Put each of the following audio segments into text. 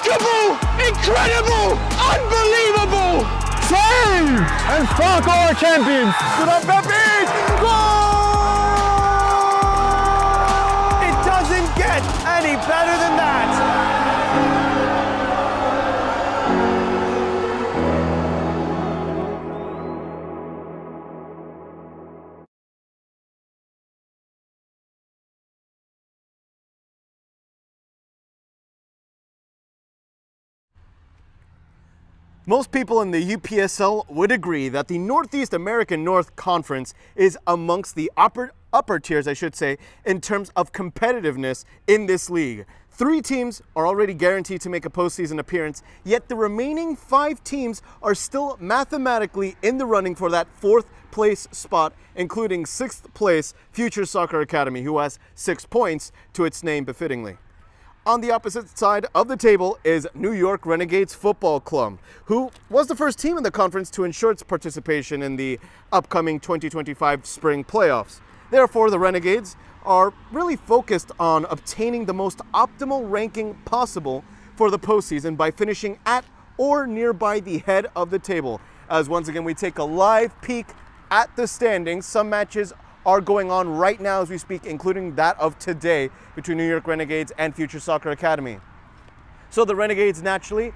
Remarkable! Incredible! Unbelievable! Save! And Franco are champions! Good on Pepe! Goal! It doesn't get any better than that! Most people in the UPSL would agree that the Northeast American North Conference is amongst the upper tiers, I should say, in terms of competitiveness in this league. 3 teams are already guaranteed to make a postseason appearance, yet the remaining 5 teams are still mathematically in the running for that 4th place spot, including 6th place Future Soccer Academy, who has 6 points to its name befittingly. On the opposite side of the table is New York Renegades Football Club, who was the first team in the conference to ensure its participation in the upcoming 2025 spring playoffs. Therefore, the Renegades are really focused on obtaining the most optimal ranking possible for the postseason by finishing at or nearby the head of the table. As once again we take a live peek at the standings, some matches are going on right now as we speak, including that of today between New York Renegades and Future Soccer Academy. So the Renegades, naturally,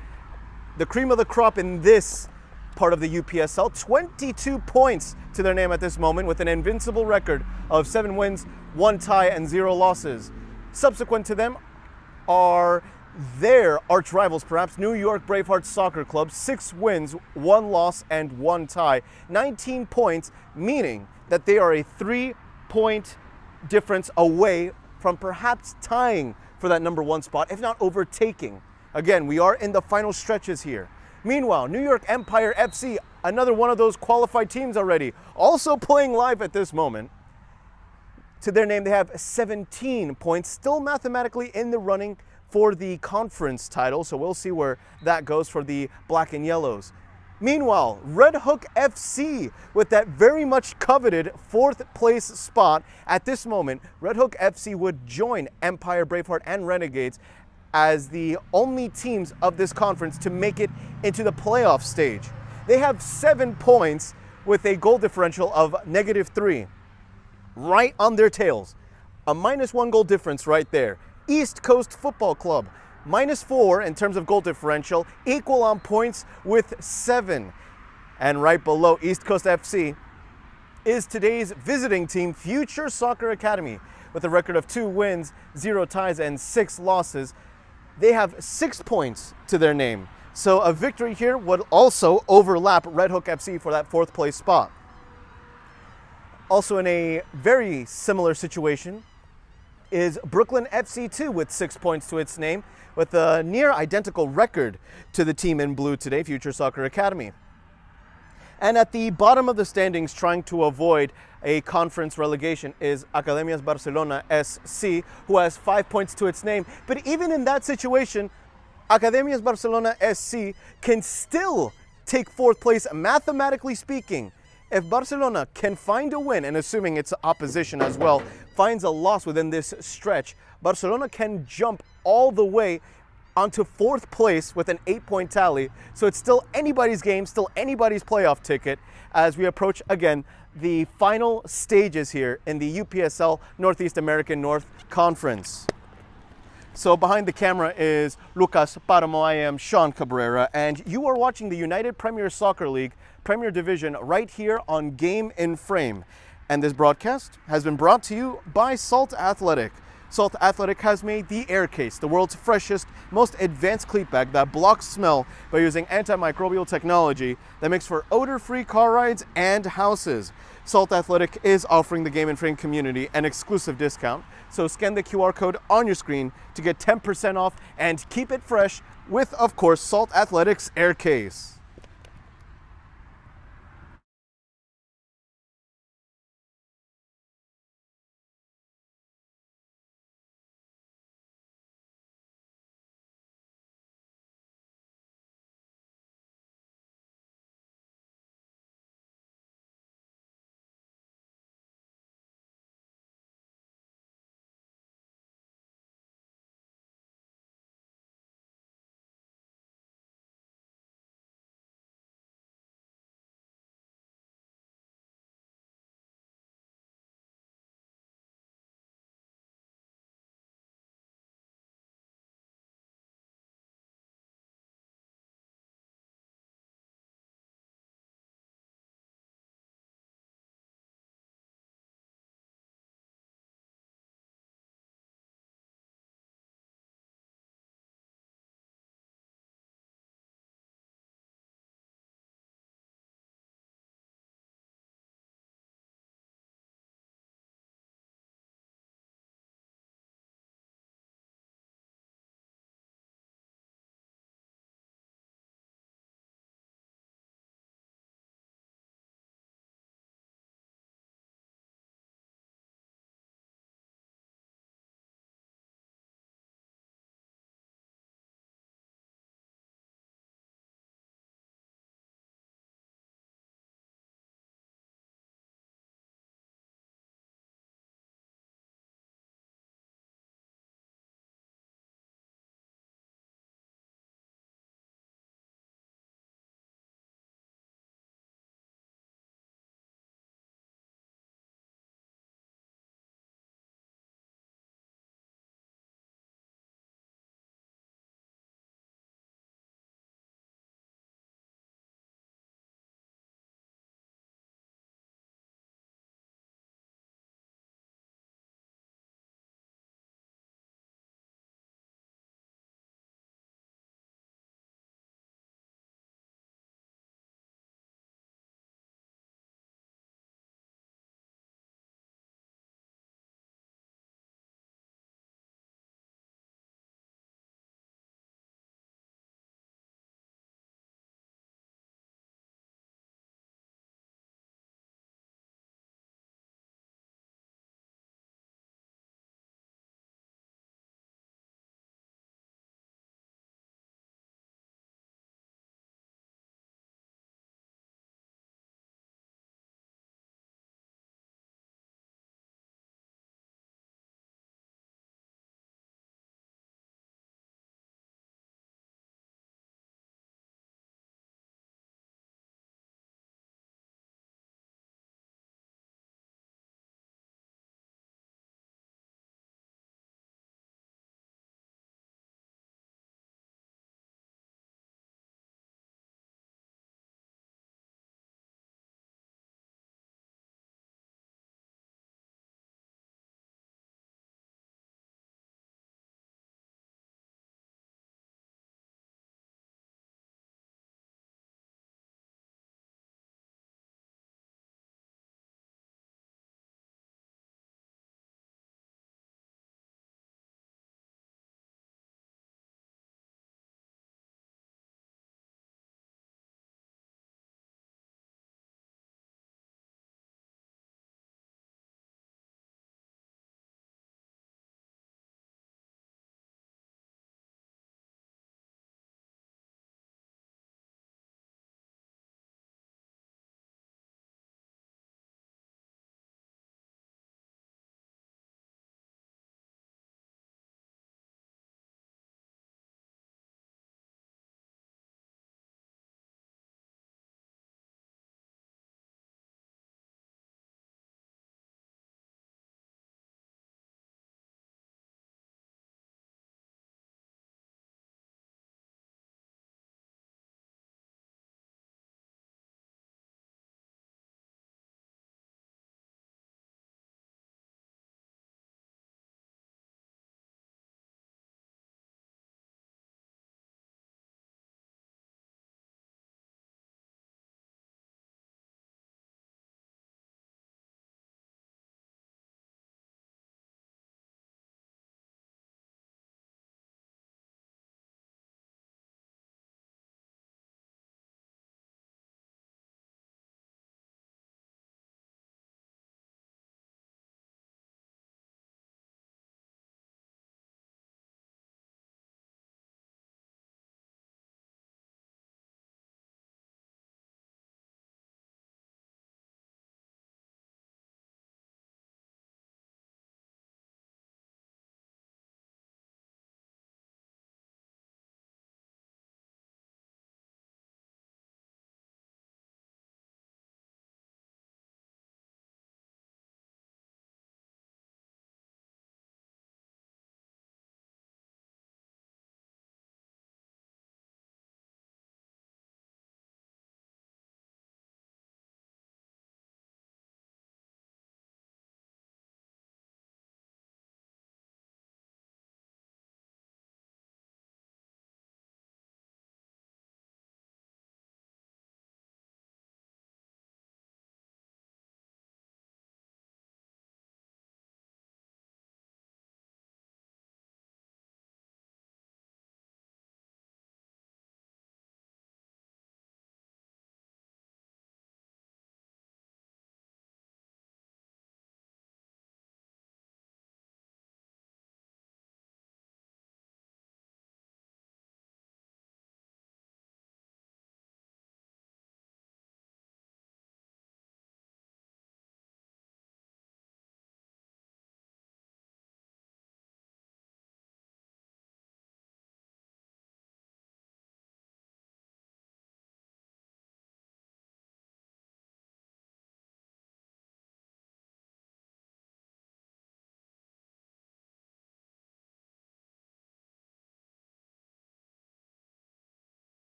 the cream of the crop in this part of the UPSL, 22 points to their name at this moment with an invincible record of 7 wins, 1 tie, and 0 losses. Subsequent to them are their arch rivals, perhaps, New York Bravehearts Soccer Club, 6 wins, 1 loss, and 1 tie. 19 points, meaning that they are a 3-point difference away from perhaps tying for that number 1 spot, if not overtaking. Again, we are in the final stretches here. Meanwhile, New York Empire FC, another one of those qualified teams already, also playing live at this moment. To their name, they have 17 points, still mathematically in the running for the conference title, so we'll see where that goes for the Black and Yellows. Meanwhile, Red Hook FC, with that very much coveted 4th place spot, at this moment, Red Hook FC would join Empire, Braveheart, and Renegades as the only teams of this conference to make it into the playoff stage. They have 7 points with a goal differential of -3, right on their tails. A -1 goal difference right there. East Coast Football Club, -4 in terms of goal differential, equal on points with 7. And right below East Coast FC is today's visiting team, Future Soccer Academy, with a record of 2 wins, 0 ties, and 6 losses. They have 6 points to their name. So a victory here would also overlap Red Hook FC for that 4th place spot. Also in a very similar situation is Brooklyn FC2 with 6 points to its name, with a near identical record to the team in blue today, Future Soccer Academy. And at the bottom of the standings, trying to avoid a conference relegation, is Academias Barcelona SC, who has 5 points to its name. But even in that situation, Academias Barcelona SC can still take 4th place, mathematically speaking. If Barcelona can find a win, and assuming it's opposition as well, finds a loss within this stretch, Barcelona can jump all the way onto 4th place with an 8-point tally. So it's still anybody's game, still anybody's playoff ticket as we approach, again, the final stages here in the UPSL Northeast American North Conference. So behind the camera is Lucas Paramo, I am Sean Cabrera, and you are watching the United Premier Soccer League Premier Division right here on Game in Frame. And this broadcast has been brought to you by Salt Athletic. Salt Athletic has made the Air Case, the world's freshest, most advanced cleat bag that blocks smell by using antimicrobial technology that makes for odor-free car rides and houses. Salt Athletic is offering the Game in Frame community an exclusive discount, so scan the QR code on your screen to get 10% off and keep it fresh with, of course, Salt Athletic's Air Case.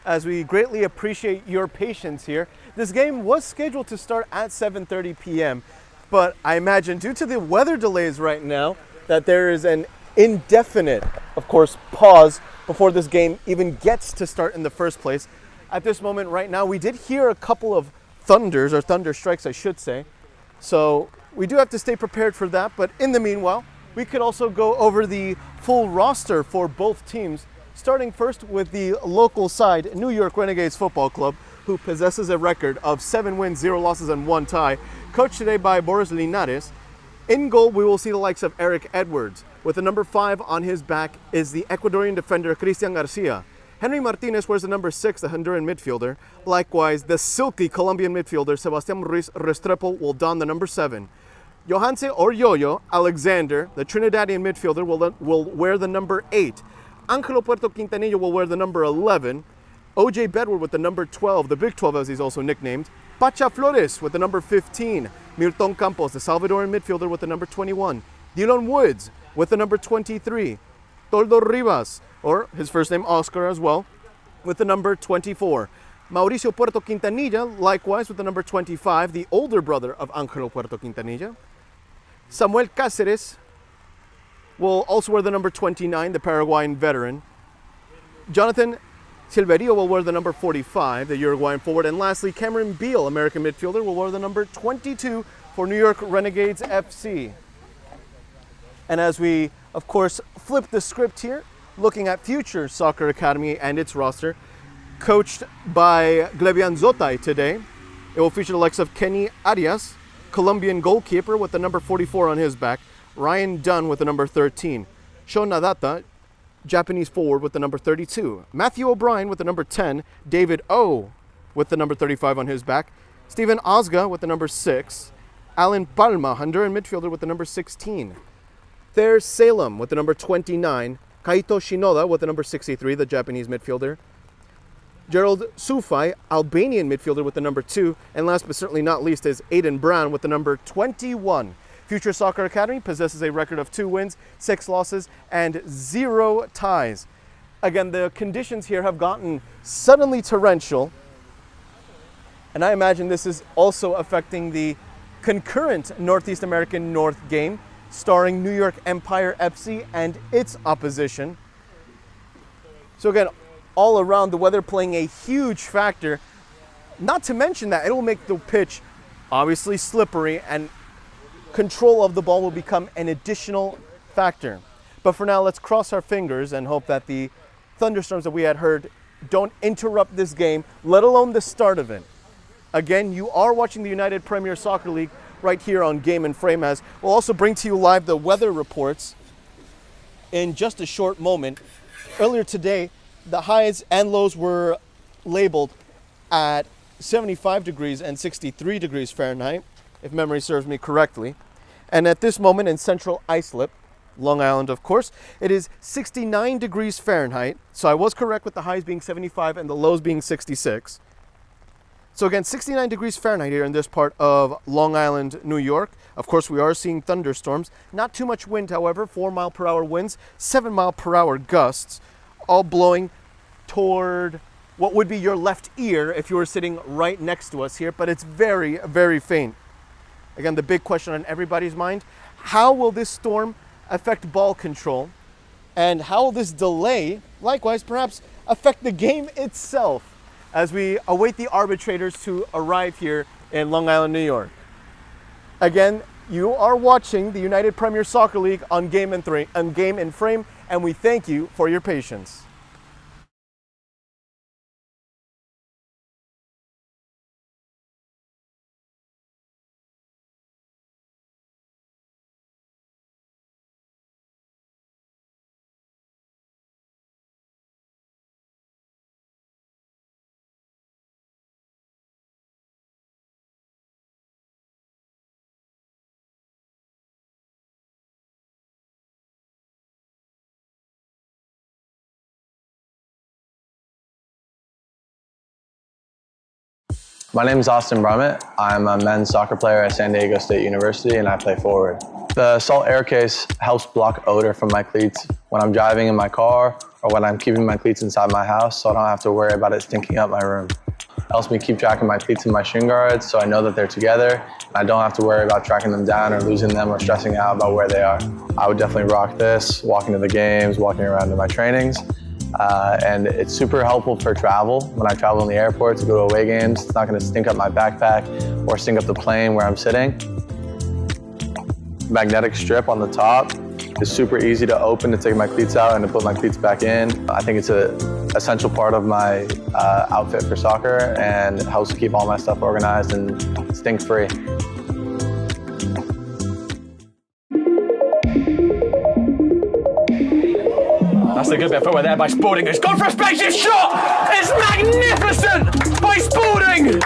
as we greatly appreciate your patience here. This game was scheduled to start at 7:30 p.m., but I imagine due to the weather delays right now that there is an indefinite, of course, pause before this game even gets to start in the first place. At this moment right now, we did hear a couple of thunders, or thunder strikes I should say, so we do have to stay prepared for that. But in the meanwhile, we could also go over the full roster for both teams, starting first with the local side, New York Renegades Football Club, who possesses a record of 7 wins, 0 losses, and 1 tie, coached today by Boris Linares. In goal, we will see the likes of Eric Edwards. With the number 5 on his back is the Ecuadorian defender Cristian Garcia. Henry Martinez wears the number 6, the Honduran midfielder. Likewise, the silky Colombian midfielder Sebastián Ruiz Restrepo will don the number 7. Johanse or Yo-Yo Alexander, the Trinidadian midfielder, will wear the number 8. Angelo Puerto Quintanillo will wear the number 11. OJ Bedward with the number 12, the Big 12 as he's also nicknamed. Pacha Flores with the number 15. Milton Campos, the Salvadoran midfielder, with the number 21. Dylan Woods with the number 23. Toldo Rivas, or his first name Oscar as well, with the number 24. Mauricio Puerto Quintanilla, likewise with the number 25, the older brother of Angelo Puerto Quintanilla. Samuel Cáceres will also wear the number 29, the Paraguayan veteran. Jonathan Silverio will wear the number 45, the Uruguayan forward. And lastly, Cameron Beal, American midfielder, will wear the number 22 for New York Renegades FC. And as we, of course, flip the script here, looking at Future Soccer Academy and its roster, coached by Glebian Zotay today, it will feature the likes of Kenny Arias, Colombian goalkeeper with the number 44 on his back, Ryan Dunn with the number 13, Sho Nadata, Japanese forward with the number 32, Matthew O'Brien with the number 10, David O with the number 35 on his back, Steven Ozga with the number 6, Alan Palma, Honduran midfielder, with the number 16, Thayer Salem with the number 29, Kaito Shinoda with the number 63, the Japanese midfielder, Gerald Sufai, Albanian midfielder, with the number 2, and last but certainly not least is Aiden Brown with the number 21. Future Soccer Academy possesses a record of 2 wins, 6 losses, and 0 ties. Again, the conditions here have gotten suddenly torrential, and I imagine this is also affecting the concurrent Northeast American North game, starring New York Empire FC and its opposition. So again, all around, the weather playing a huge factor, not to mention that it will make the pitch obviously slippery, and control of the ball will become an additional factor. But for now, let's cross our fingers and hope that the thunderstorms that we had heard don't interrupt this game, let alone the start of it. Again, you are watching the United Premier Soccer League right here on Game and Frame, as we'll also bring to you live the weather reports in just a short moment. Earlier today, the highs and lows were labeled at 75 degrees and 63 degrees Fahrenheit, if memory serves me correctly. And at this moment in central Islip, Long Island of course, it is 69 degrees Fahrenheit. So I was correct with the highs being 75 and the lows being 66. So again, 69 degrees Fahrenheit here in this part of Long Island, New York. Of course, we are seeing thunderstorms. Not too much wind, however, 4-mile-per-hour winds, 7-mile-per-hour gusts, all blowing toward what would be your left ear if you were sitting right next to us here, but it's very, very faint. Again, the big question on everybody's mind, how will this storm affect ball control? And how will this delay, likewise, perhaps affect the game itself as we await the arbitrators to arrive here in Long Island, New York? Again, you are watching the United Premier Soccer League on Game and Frame, and we thank you for your patience. My name is Austin Brummett. I'm a men's soccer player at San Diego State University, and I play forward. The salt air case helps block odor from my cleats when I'm driving in my car or when I'm keeping my cleats inside my house so I don't have to worry about it stinking up my room. It helps me keep track of my cleats and my shin guards so I know that they're together and I don't have to worry about tracking them down or losing them or stressing out about where they are. I would definitely rock this, walking to the games, walking around to my trainings. And it's super helpful for travel. When I travel in the airport to go to away games, it's not going to stink up my backpack or stink up the plane where I'm sitting. Magnetic strip on the top is super easy to open to take my cleats out and to put my cleats back in. I think it's an essential part of my outfit for soccer, and it helps keep all my stuff organized and stink-free. That's a good bit of footwork there by Spalding. It's gone for a spaceship shot! It's magnificent by Spalding!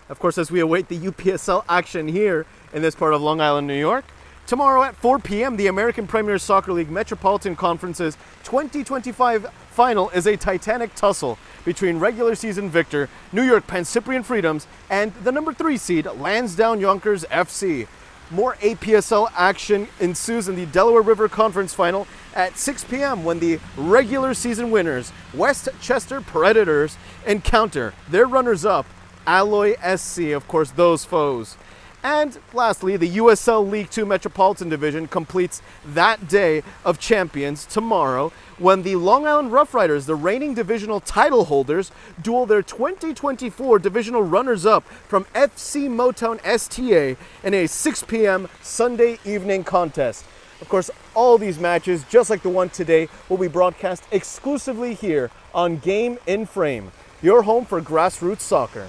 Of course, as we await the UPSL action here in this part of Long Island, New York, tomorrow at 4 p.m., the American Premier Soccer League Metropolitan Conference's 2025 final is a titanic tussle between regular season victor New York Penn Cyprian Freedoms and the number 3 seed Lansdowne Yonkers FC. More APSL action ensues in the Delaware River Conference final at 6 p.m. when the regular season winners, Westchester Predators, encounter their runners-up, Alloy SC, of course, those foes. And lastly, the USL League Two Metropolitan Division completes that day of champions tomorrow when the Long Island Rough Riders, the reigning divisional title holders, duel their 2024 divisional runners-up from FC Motown STA in a 6 p.m. Sunday evening contest. Of course, all these matches, just like the one today, will be broadcast exclusively here on Game in Frame, your home for grassroots soccer.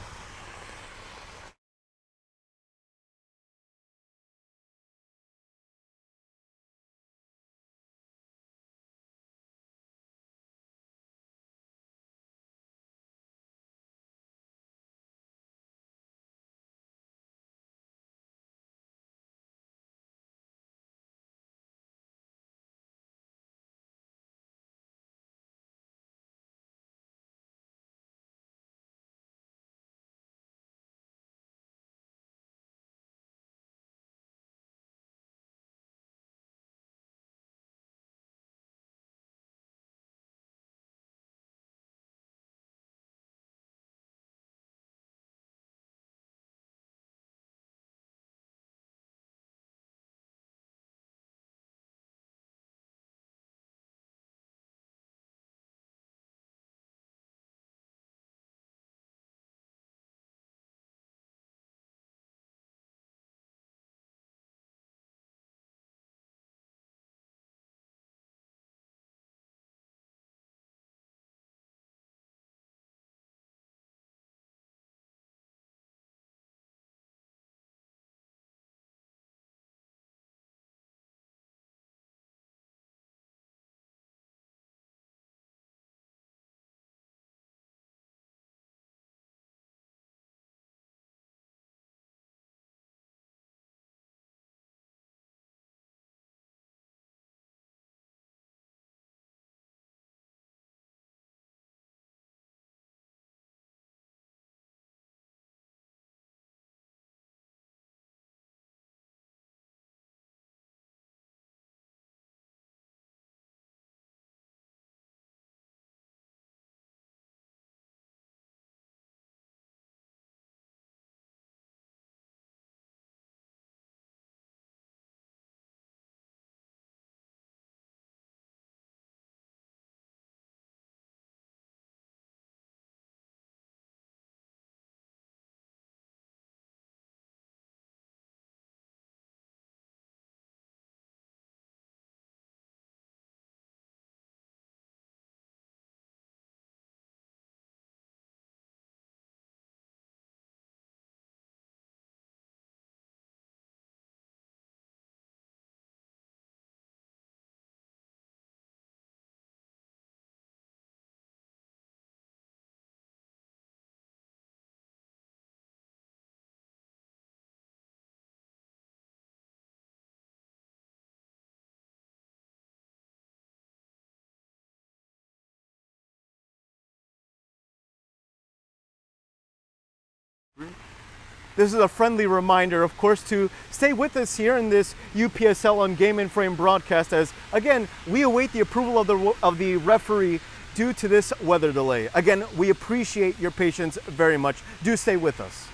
This is a friendly reminder, of course, to stay with us here in this UPSL on Game in Frame broadcast as, again, we await the approval of the referee due to this weather delay. Again, we appreciate your patience very much. Do stay with us.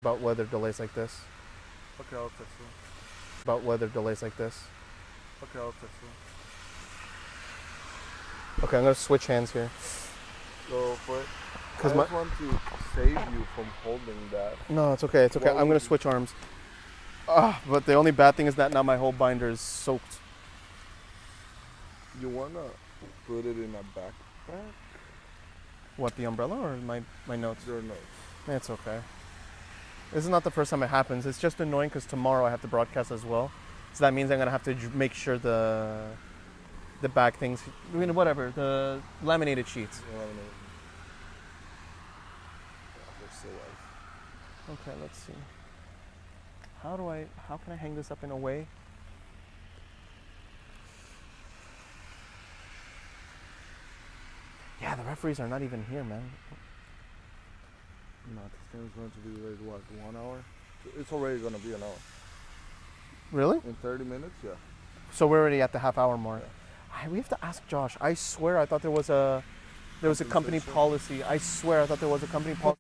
About weather delays like this. Okay, I'll text you. About weather delays like this. Okay, I'll text you. Okay, I'm gonna switch hands here. Go for it. I Cause just want to save you from holding that. No, it's okay. It's okay. I'm gonna switch arms. But the only bad thing is that now my whole binder is soaked. You wanna put it in a backpack? What, the umbrella or my notes? Your notes. It's okay. This is not the first time it happens. It's just annoying because tomorrow I have to broadcast as well. So that means I'm gonna have to make sure the back things, I mean, whatever, the laminated sheets. Okay, let's see. How can I hang this up in a way referees are not even here, man. No, this game is going to be like what, 1 hour? It's already going to be an hour. Really? In 30 minutes, yeah. So we're already at the half-hour mark. We have to ask Josh. I swear I thought there was a company policy. I swear I thought there was a company policy.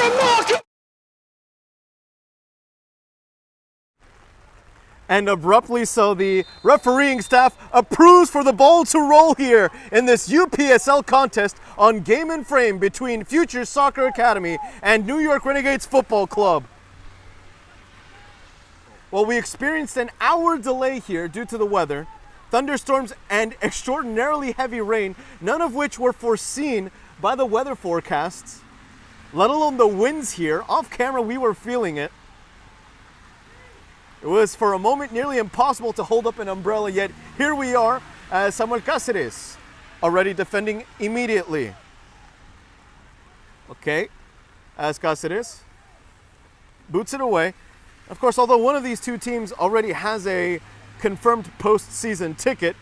remarkable. And abruptly so, the refereeing staff approves for the ball to roll here in this UPSL contest on Game and Frame between Future Soccer Academy and New York Renegades Football Club. Well, we experienced an hour delay here due to the weather, thunderstorms and extraordinarily heavy rain, none of which were foreseen by the weather forecasts, let alone the winds here. Off camera, we were feeling it. It was for a moment nearly impossible to hold up an umbrella, yet here we are as Samuel Cáceres already defending immediately. Okay, as Cáceres boots it away. Of course, although one of these two teams already has a confirmed postseason ticket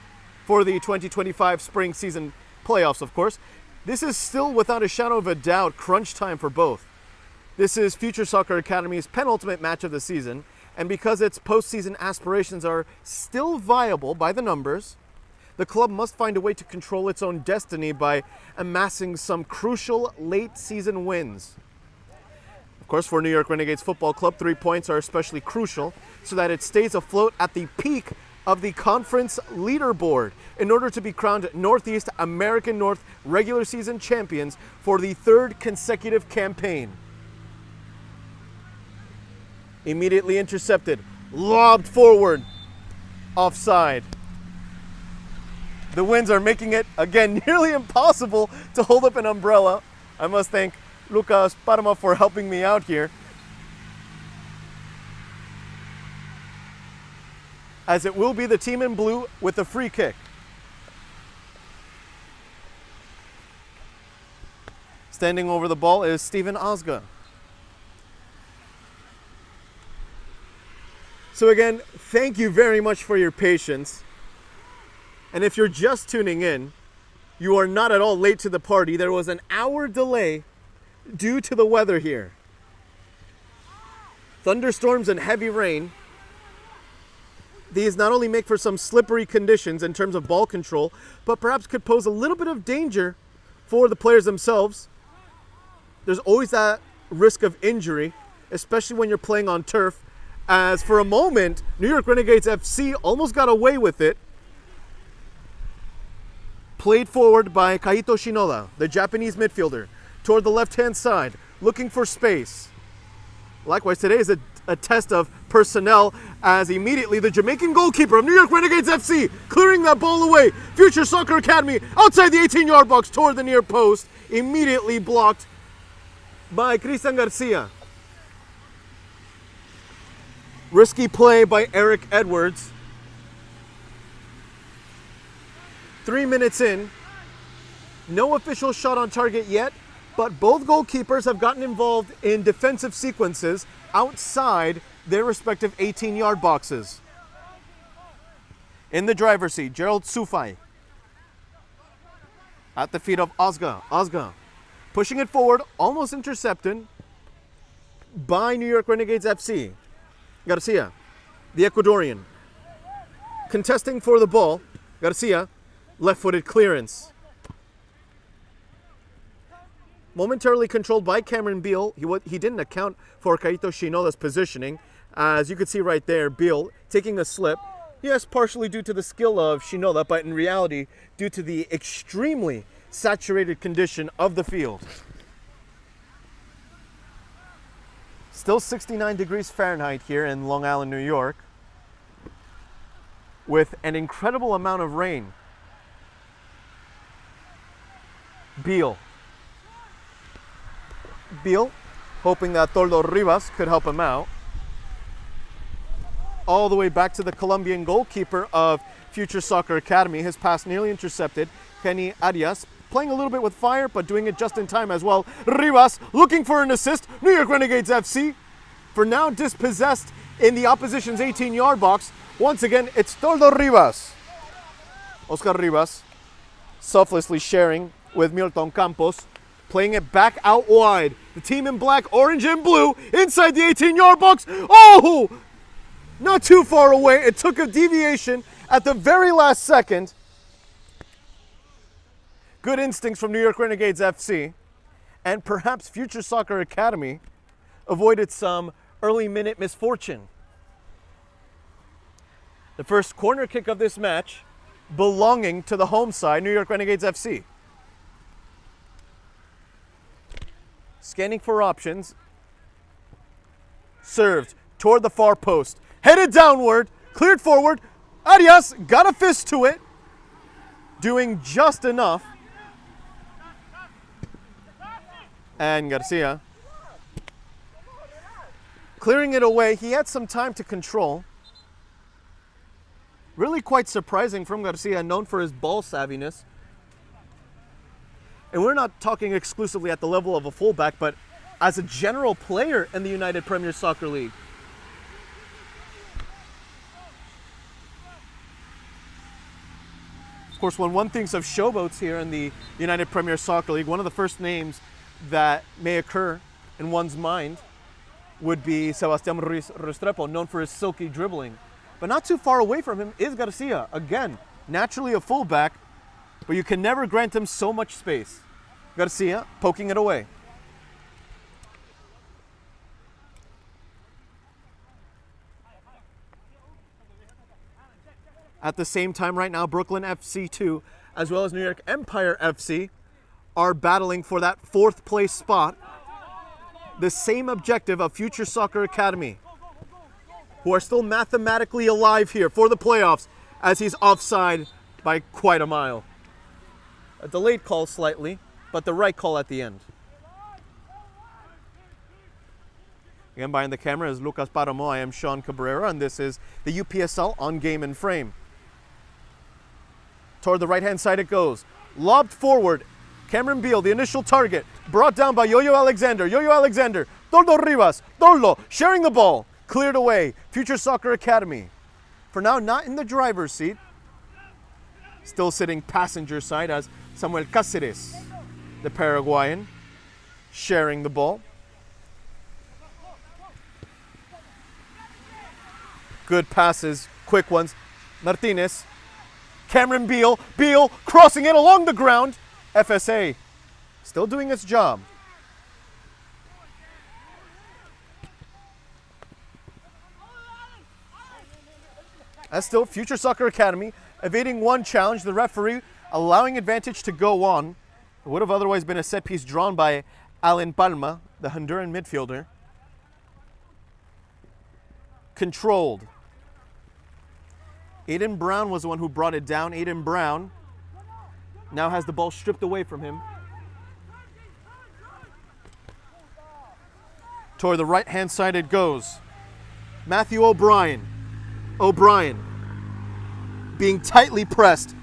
for the 2025 spring season playoffs, of course, this is still without a shadow of a doubt crunch time for both. This is Future Soccer Academy's penultimate match of the season, and because its postseason aspirations are still viable by the numbers, the club must find a way to control its own destiny by amassing some crucial late season wins. Of course, for New York Renegades Football Club, 3 points are especially crucial so that it stays afloat at the peak of the conference leaderboard in order to be crowned Northeast American North regular season champions for the 3rd consecutive campaign. Immediately intercepted, lobbed forward, offside. The winds are making it, again, nearly impossible to hold up an umbrella. I must thank Lucas Parma for helping me out here, as it will be the team in blue with the free kick. Standing over the ball is Steven Osga. So again, thank you very much for your patience. And if you're just tuning in, you are not at all late to the party. There was an hour delay due to the weather here. Thunderstorms and heavy rain. These not only make for some slippery conditions in terms of ball control, but perhaps could pose a little bit of danger for the players themselves. There's always that risk of injury, especially when you're playing on turf, as for a moment, New York Renegades FC almost got away with it. Played forward by Kaito Shinoda, the Japanese midfielder, toward the left-hand side, looking for space. Likewise, today is a test of personnel, as immediately the Jamaican goalkeeper of New York Renegades FC clearing that ball away. Future Soccer Academy outside the 18-yard box toward the near post, immediately blocked by Cristian Garcia. Risky play by Eric Edwards. 3 minutes in, no official shot on target yet, but both goalkeepers have gotten involved in defensive sequences outside their respective 18-yard boxes. In the driver's seat, Gerald Sufai. At the feet of Osga. Osga pushing it forward, almost intercepted by New York Renegades FC. Garcia, the Ecuadorian, contesting for the ball. Garcia, left-footed clearance. Momentarily controlled by Cameron Beal. He didn't account for Kaito Shinoda's positioning. As you can see right there, Beal taking a slip. Yes, partially due to the skill of Shinoda, but in reality, due to the extremely saturated condition of the field. Still 69 degrees Fahrenheit here in Long Island, New York, with an incredible amount of rain. Beal, hoping that Toldo Rivas could help him out. All the way back to the Colombian goalkeeper of Future Soccer Academy. His pass nearly intercepted. Kenny Arias playing a little bit with fire, but doing it just in time as well. Rivas looking for an assist. New York Renegades FC, for now dispossessed in the opposition's 18-yard box. Once again, it's Toldo Rivas. Oscar Rivas selflessly sharing with Milton Campos, playing it back out wide. The team in black, orange, and blue inside the 18-yard box. Oh! Not too far away. It took a deviation at the very last second. Good instincts from New York Renegades FC. and perhaps Future Soccer Academy avoided some early minute misfortune. The first corner kick of this match belonging to the home side, New York Renegades FC. Scanning for options. Served toward the far post. Headed downward, cleared forward. Arias got a fist to it. Doing just enough. And Garcia clearing it away. He had some time to control. Really quite surprising from Garcia, known for his ball savviness. And we're not talking exclusively at the level of a fullback, but as a general player in the United Premier Soccer League. Of course, when one thinks of showboats here in the United Premier Soccer League, one of the first names that may occur in one's mind would be Sebastián Ruiz Restrepo, known for his silky dribbling. But not too far away from him is Garcia. Again, naturally a fullback, but you can never grant him so much space. Garcia poking it away. At the same time right now, Brooklyn FC 2, as well as New York Empire FC, are battling for that 4th place spot. The same objective of Future Soccer Academy, who are still mathematically alive here for the playoffs, as he's offside by quite a mile. A delayed call slightly, but the right call at the end. Again, behind the camera is Lucas Paramo. I am Sean Cabrera, and this is the UPSL on Game and Frame. Toward the right-hand side it goes. Lobbed forward. Cameron Beal, the initial target, brought down by Yo-Yo Alexander. Yo-Yo Alexander, Tordo Rivas, Tordo sharing the ball. Cleared away. Future Soccer Academy. For now, not in the driver's seat. Still sitting passenger side as Samuel Cáceres, the Paraguayan, sharing the ball. Good passes, quick ones. Martinez, Cameron Beal, Beal crossing it along the ground. FSA still doing its job. As still Future Soccer Academy evading one challenge, the referee allowing advantage to go on. It would have otherwise been a set piece drawn by Alan Palma, the Honduran midfielder. Controlled. Aiden Brown was the one who brought it down. Aiden Brown now has the ball stripped away from him. Toward the right-hand side it goes. Matthew O'Brien. O'Brien being tightly pressed.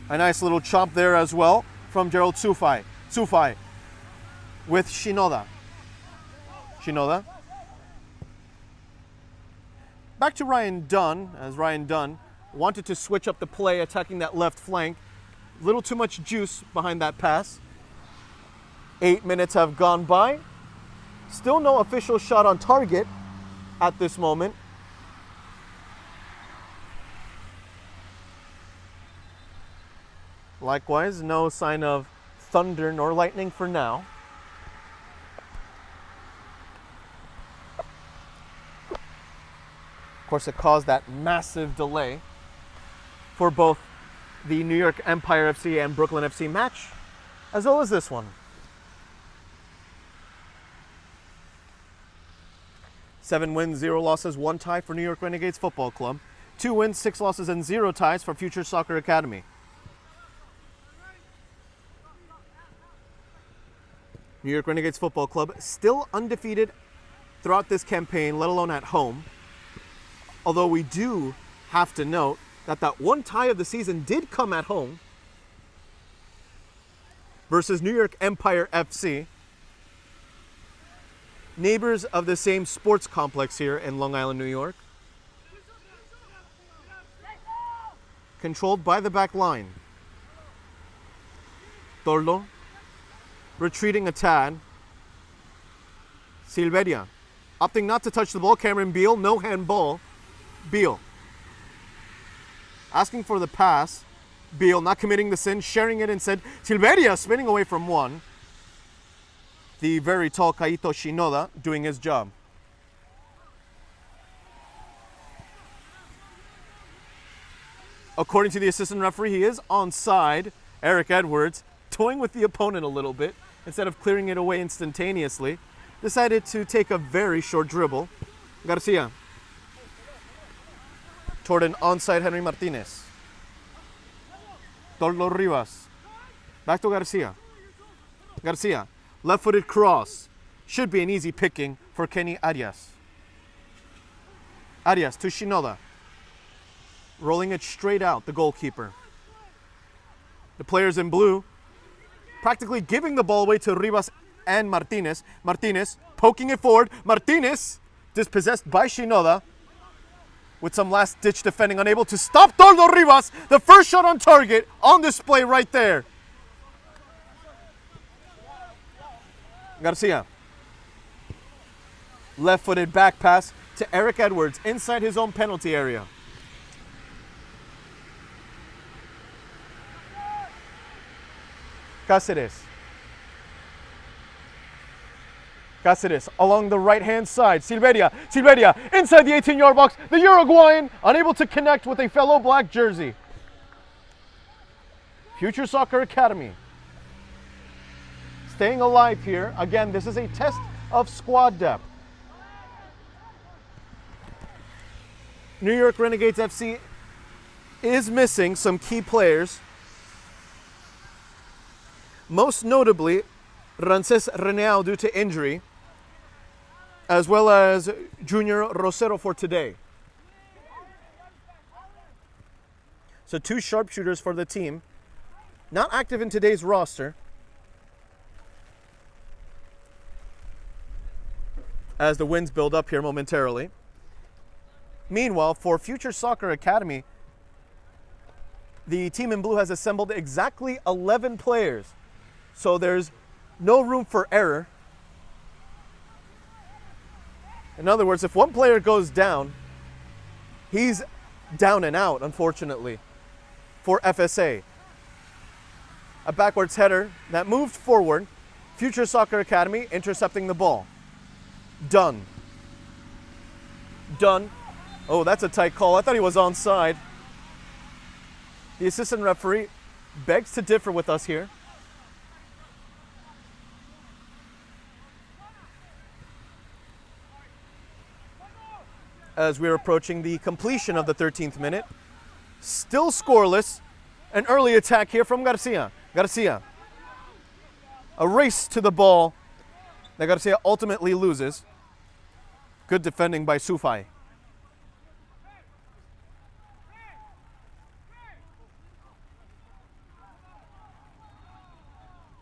A nice little chop there as well from Gerald Sufai. Sufai with Shinoda. Shinoda. Back to Ryan Dunn, as Ryan Dunn wanted to switch up the play, attacking that left flank. A little too much juice behind that pass. 8 minutes have gone by. Still no official shot on target at this moment. Likewise, no sign of thunder nor lightning for now. Of course, it caused that massive delay for both the New York Empire FC and Brooklyn FC match, as well as this one. 7 wins, 0 losses, 1 tie for New York Renegades Football Club. 2 wins, 6 losses, and 0 ties for Future Soccer Academy. New York Renegades Football Club still undefeated throughout this campaign, let alone at home. Although we do have to note that that one tie of the season did come at home versus New York Empire FC. Neighbors of the same sports complex here in Long Island, New York. Controlled by the back line. Torlo retreating a tad. Silveria opting not to touch the ball. Cameron Beal, no handball. Beal asking for the pass. Beal not committing the sin, sharing it instead. Silveria spinning away from one. the very tall Kaito Shinoda doing his job. According to the assistant referee, he is onside. Eric Edwards, toying with the opponent a little bit, instead of clearing it away instantaneously, decided to take a very short dribble. Garcia toward an onside Henry Martinez. Toldo Rivas. Back to Garcia. Garcia, left-footed cross. Should be an easy picking for Kenny Arias. Arias to Shinoda. Rolling it straight out, the goalkeeper. The players in blue practically giving the ball away to Rivas and Martinez. Martinez poking it forward. Martinez dispossessed by Shinoda with some last-ditch defending, unable to stop Toldo Rivas. The first shot on target, on display right there. Garcia. Left-footed back pass to Eric Edwards inside his own penalty area. Cáceres. Cáceres along the right-hand side. Silveria. Silveria inside the 18-yard box. The Uruguayan unable to connect with a fellow black jersey. Future Soccer Academy staying alive here. Again, this is a test of squad depth. New York Renegades FC is missing some key players. Most notably, Rances Reneau due to injury, as well as Junior Rosero for today. So 2 sharpshooters for the team, not active in today's roster. As the winds build up here momentarily. Meanwhile, for Future Soccer Academy, the team in blue has assembled exactly 11 players. So there's no room for error. In other words, if one player goes down, he's down and out, unfortunately, for FSA. A backwards header that moved forward. Future Soccer Academy intercepting the ball. Done. Done. Oh, that's a tight call. I thought he was onside. The assistant referee begs to differ with us here. As we're approaching the completion of the 13th minute. Still scoreless. An early attack here from Garcia. Garcia. A race to the ball that Garcia ultimately loses. Good defending by Sufai.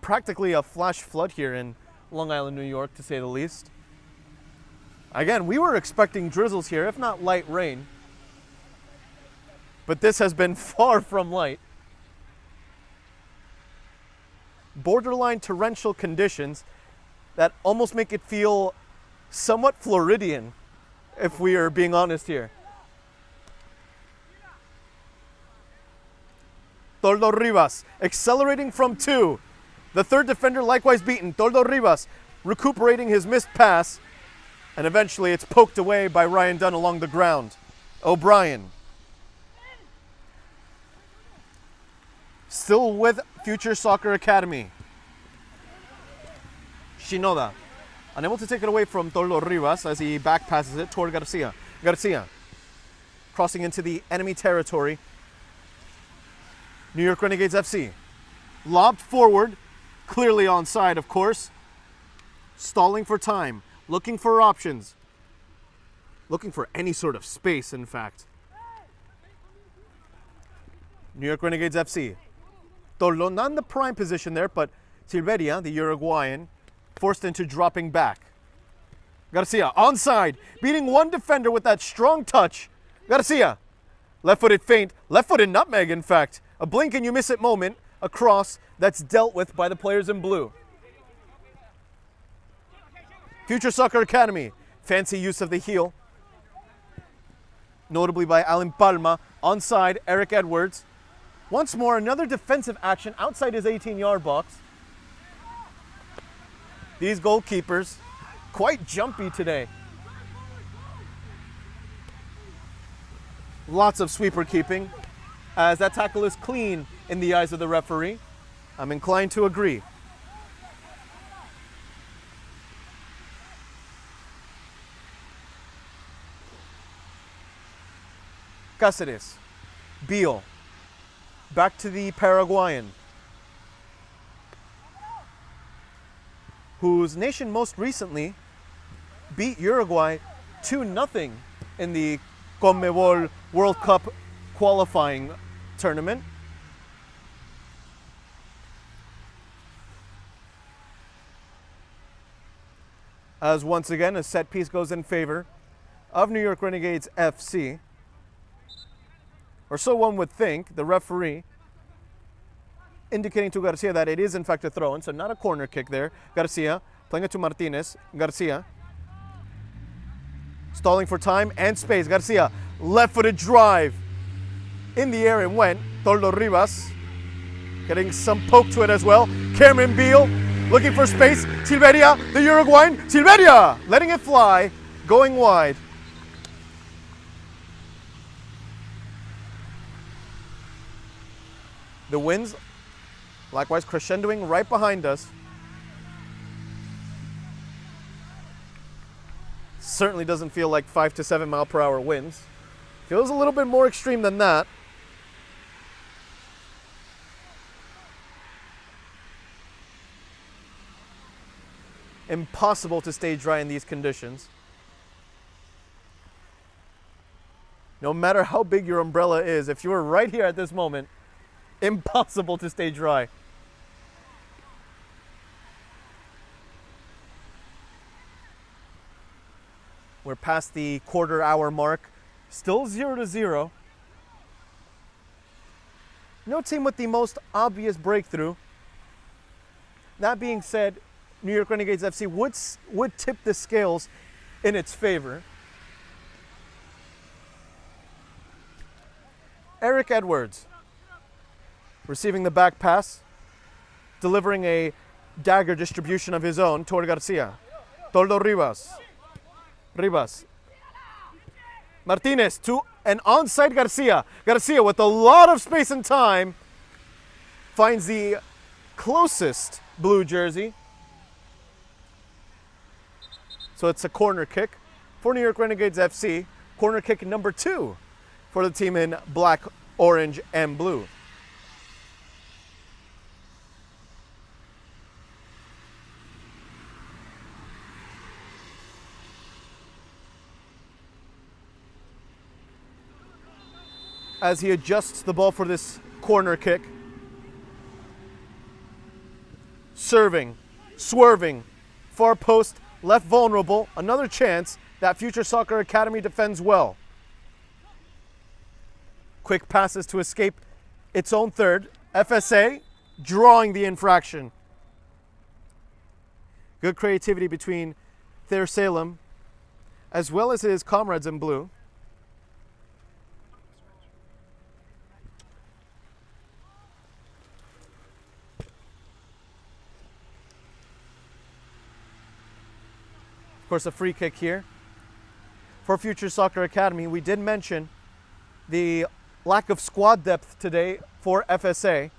Practically a flash flood here in Long Island, New York, to say the least. Again, we were expecting drizzles here, if not light rain. But this has been far from light. Borderline torrential conditions that almost make it feel somewhat Floridian, if we are being honest here. Toldo Rivas accelerating from 2. The third defender likewise beaten. Toldo Rivas recuperating his missed pass. And eventually it's poked away by Ryan Dunn along the ground. O'Brien. Still with Future Soccer Academy. Shinoda. Unable to take it away from Toldo Rivas as he back passes it toward Garcia. Garcia. Crossing into the enemy territory. New York Renegades FC. Lobbed forward. Clearly onside, of course. Stalling for time. Looking for options. Looking for any sort of space, in fact. New York Renegades FC. Toldo not in the prime position there, but Silveria, the Uruguayan, forced into dropping back. Garcia, onside, beating one defender with that strong touch. Garcia, left-footed feint, left-footed nutmeg, in fact. A blink and you miss it moment, a cross that's dealt with by the players in blue. Future Soccer Academy, fancy use of the heel. Notably by Alan Palma, onside, Eric Edwards. Once more, another defensive action outside his 18-yard box. These goalkeepers, quite jumpy today. Lots of sweeper keeping, as that tackle is clean in the eyes of the referee. I'm inclined to agree. Cáceres, Beal, back to the Paraguayan, whose nation most recently beat Uruguay 2-0 in the CONMEBOL World Cup qualifying tournament. As once again, a set piece goes in favor of New York Renegades FC. Or so one would think. The referee indicating to Garcia that it is in fact a throw-in, so not a corner kick there. Garcia playing it to Martinez. Garcia stalling for time and space. Garcia, left-footed drive in the air and went. Toldo Rivas getting some poke to it as well. Cameron Beal looking for space. Silveria, the Uruguayan. Silveria letting it fly, going wide. The winds likewise crescendoing right behind us. Certainly doesn't feel like 5 to 7 mile per hour winds. Feels a little bit more extreme than that. Impossible to stay dry in these conditions. No matter how big your umbrella is, if you were right here at this moment, impossible to stay dry. We're past the quarter-hour mark. Still 0-0. No team with the most obvious breakthrough. That being said, New York Renegades FC would tip the scales in its favor. Eric Edwards receiving the back pass, delivering a dagger distribution of his own toward Garcia. Toldo Rivas. Rivas. Martinez to an onside Garcia. Garcia with a lot of space and time finds the closest blue jersey. So it's a corner kick for New York Renegades FC. Corner kick number 2 for the team in black, orange, and blue. As he adjusts the ball for this corner kick. Serving, swerving, far post, left vulnerable, another chance. That Future Soccer Academy defends well. Quick passes to escape its own third. FSA drawing the infraction. Good creativity between Thayer Salem as well as his comrades in blue. Of course, a free kick here for Future Soccer Academy. We did mention the lack of squad depth today for FSA.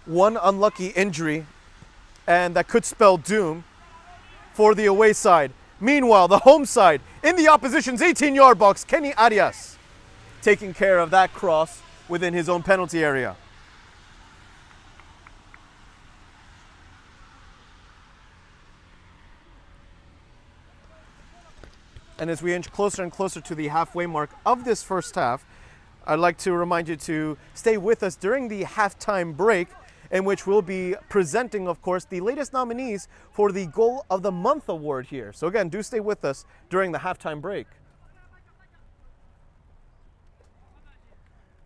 One unlucky injury, and that could spell doom for the away side. Meanwhile, the home side in the opposition's 18-yard box, Kenny Arias taking care of that cross within his own penalty area. And as we inch closer and closer to the halfway mark of this first half, I'd like to remind you to stay with us during the halftime break, in which we'll be presenting, of course, the latest nominees for the Goal of the Month award here. So again, do stay with us during the halftime break.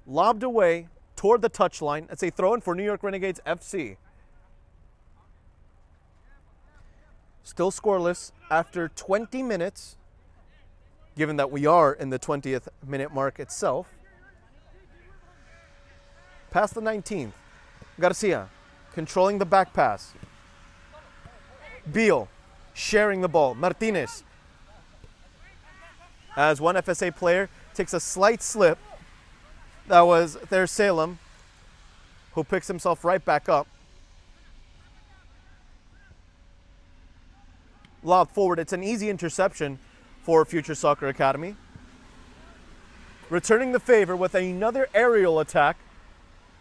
Lobbed away toward the touchline. It's a throw-in for New York Renegades FC. Still scoreless after 20 minutes. Given that we are in the 20th minute mark itself. Past the 19th. Garcia controlling the back pass. Beal sharing the ball. Martinez. As one FSA player takes a slight slip. That was their Salem, who picks himself right back up. Lob forward. It's an easy interception for Future Soccer Academy. Returning the favor with another aerial attack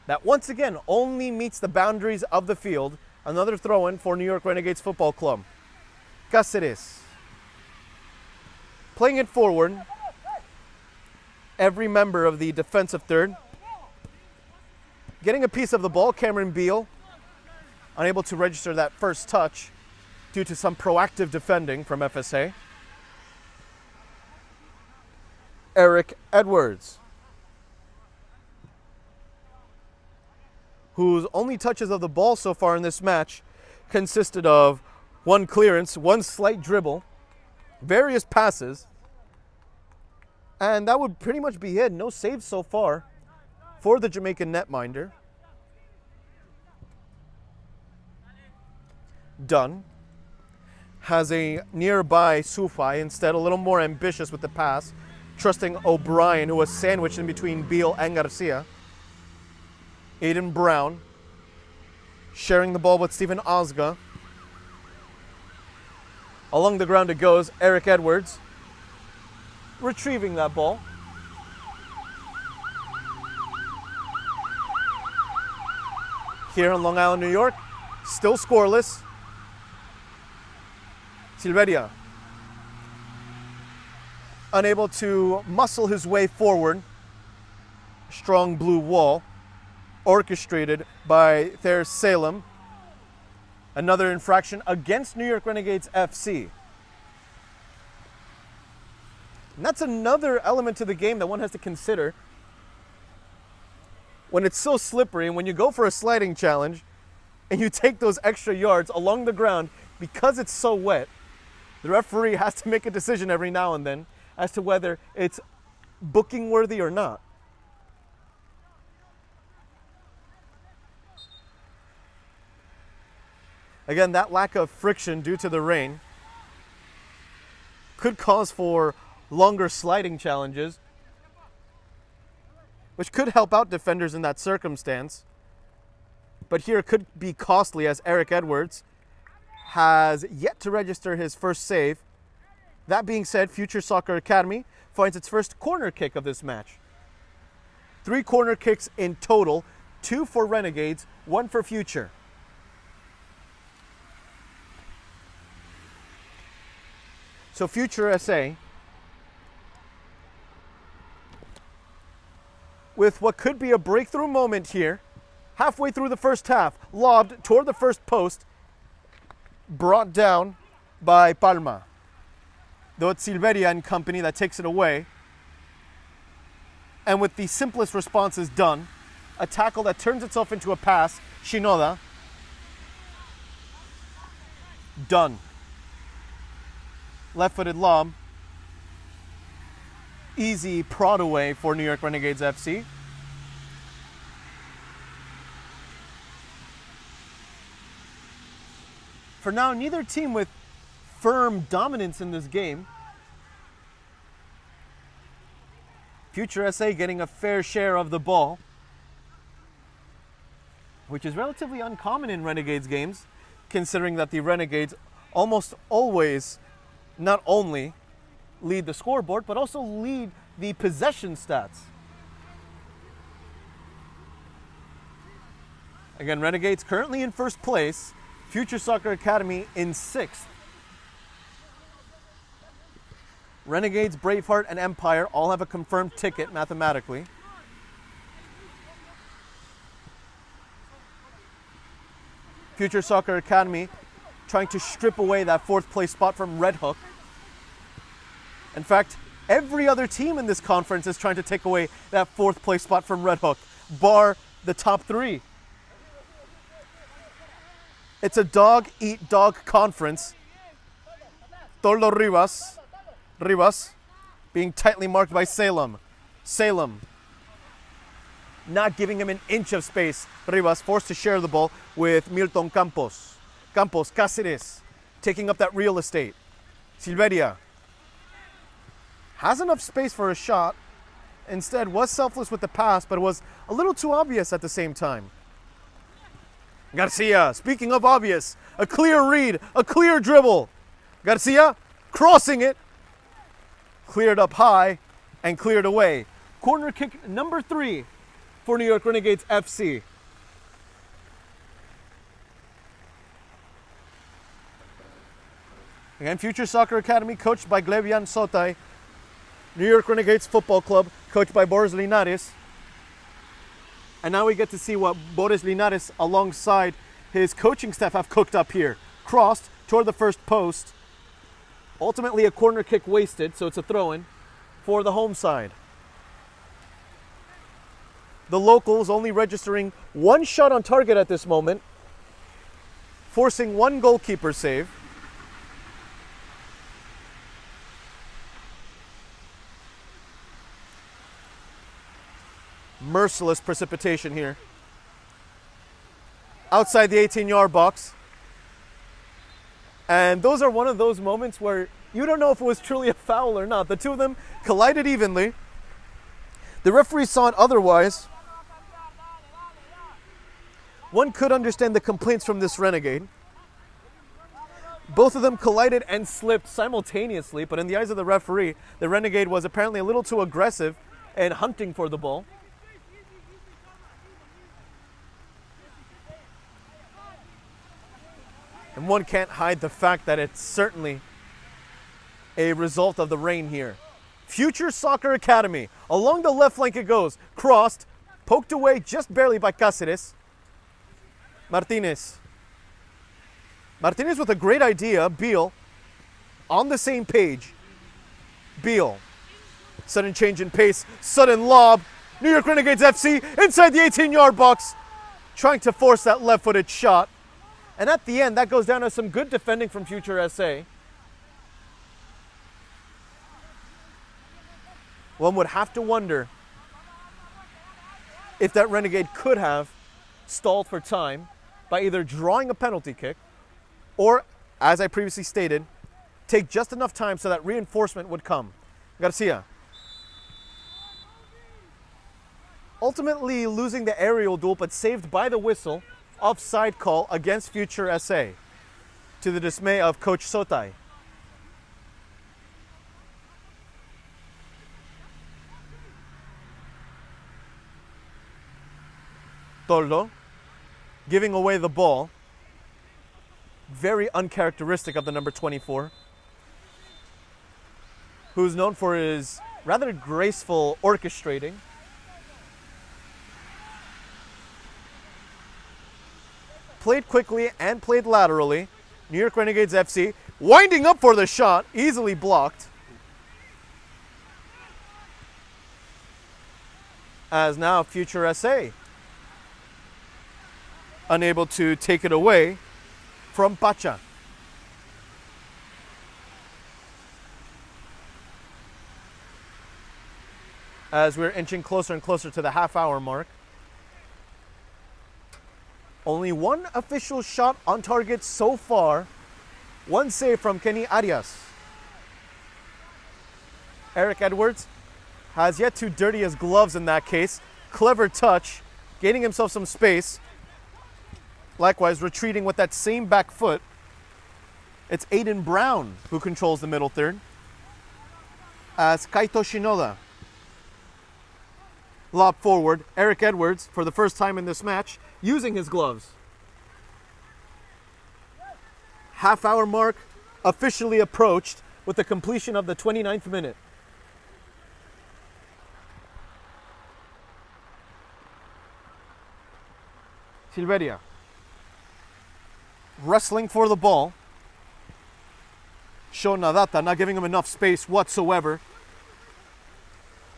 that once again only meets the boundaries of the field. Another throw-in for New York Renegades Football Club. Cáceres. Playing it forward. Every member of the defensive third getting a piece of the ball. Cameron Beal unable to register that first touch due to some proactive defending from FSA. Eric Edwards, whose only touches of the ball so far in this match consisted of one clearance, one slight dribble, various passes, and that would pretty much be it. No saves so far for the Jamaican netminder. Dunn has a nearby Sufai, instead a little more ambitious with the pass, trusting O'Brien, who was sandwiched in between Beal and Garcia. Aiden Brown sharing the ball with Stephen Osga. Along the ground it goes. Eric Edwards retrieving that ball. Here in Long Island, New York, still scoreless. Silveria unable to muscle his way forward. Strong blue wall orchestrated by Thayer Salem. Another infraction against New York Renegades FC. And that's another element to the game that one has to consider. When it's so slippery and when you go for a sliding challenge and you take those extra yards along the ground because it's so wet, the referee has to make a decision every now and then as to whether it's booking worthy or not. Again, that lack of friction due to the rain could cause for longer sliding challenges, which could help out defenders in that circumstance. But here it could be costly, as Eric Edwards has yet to register his first save. That being said, Future Soccer Academy finds its first corner kick of this match. 3 corner kicks in total, 2 for Renegades, 1 for Future. So Future SA, with what could be a breakthrough moment here, halfway through the first half, lobbed toward the first post, brought down by Palma. Though it's Silveria and company that takes it away. And with the simplest responses done, a tackle that turns itself into a pass, Shinoda. Done. Left-footed lob. Easy prod away for New York Renegades FC. For now, neither team with firm dominance in this game. Future SA getting a fair share of the ball, which is relatively uncommon in Renegades games, considering that the Renegades almost always not only lead the scoreboard, but also lead the possession stats. Again, Renegades currently in first place, Future Soccer Academy in 6th. Renegades, Braveheart, and Empire all have a confirmed ticket mathematically. Future Soccer Academy trying to strip away that 4th place spot from Red Hook. In fact, every other team in this conference is trying to take away that 4th place spot from Red Hook, bar the top 3. It's a dog-eat-dog conference. Toldo Rivas being tightly marked by Salem. Salem not giving him an inch of space. Rivas forced to share the ball with Milton Campos. Campos, Cáceres taking up that real estate. Silveria has enough space for a shot. Instead, was selfless with the pass, but it was a little too obvious at the same time. Garcia, speaking of obvious, a clear read, a clear dribble. Garcia crossing it, cleared up high and cleared away. Corner kick number 3 for New York Renegades FC. Again, Future Soccer Academy, coached by Gleb Sotai. New York Renegades Football Club, coached by Boris Linares. And now we get to see what Boris Linares, alongside his coaching staff, have cooked up here. Crossed toward the first post. Ultimately, a corner kick wasted, so it's a throw-in for the home side. The locals only registering 1 shot on target at this moment, forcing 1 goalkeeper save. Merciless precipitation here. Outside the 18-yard box. And those are one of those moments where you don't know if it was truly a foul or not. The two of them collided evenly. The referee saw it otherwise. One could understand the complaints from this Renegade. Both of them collided and slipped simultaneously, but in the eyes of the referee, the Renegade was apparently a little too aggressive and hunting for the ball. And one can't hide the fact that it's certainly a result of the rain here. Future Soccer Academy. Along the left flank it goes. Crossed. Poked away just barely by Cáceres. Martinez. Martinez with a great idea. Beal on the same page. Beal. Sudden change in pace. Sudden lob. New York Renegades FC inside the 18-yard box. Trying to force that left-footed shot. And at the end, that goes down to some good defending from Future SA. One would have to wonder if that Renegade could have stalled for time by either drawing a penalty kick or, as I previously stated, take just enough time so that reinforcement would come. Garcia. Ultimately losing the aerial duel, but saved by the whistle. Offside call against Future SA, to the dismay of Coach Sotai. Toldo giving away the ball. Very uncharacteristic of the number 24, who's known for his rather graceful orchestrating. Played quickly and played laterally. New York Renegades FC winding up for the shot, easily blocked. As now Future SA unable to take it away from Pacha. As we're inching closer and closer to the half-hour mark. Only 1 official shot on target so far. 1 save from Kenny Arias. Eric Edwards has yet to dirty his gloves in that case. Clever touch, gaining himself some space. Likewise, retreating with that same back foot. It's Aiden Brown who controls the middle third. As Kaito Shinoda. Lob forward. Eric Edwards, for the first time in this match, using his gloves. Half-hour mark officially approached with the completion of the 29th minute. Silveria wrestling for the ball. Sho Nadata not giving him enough space whatsoever.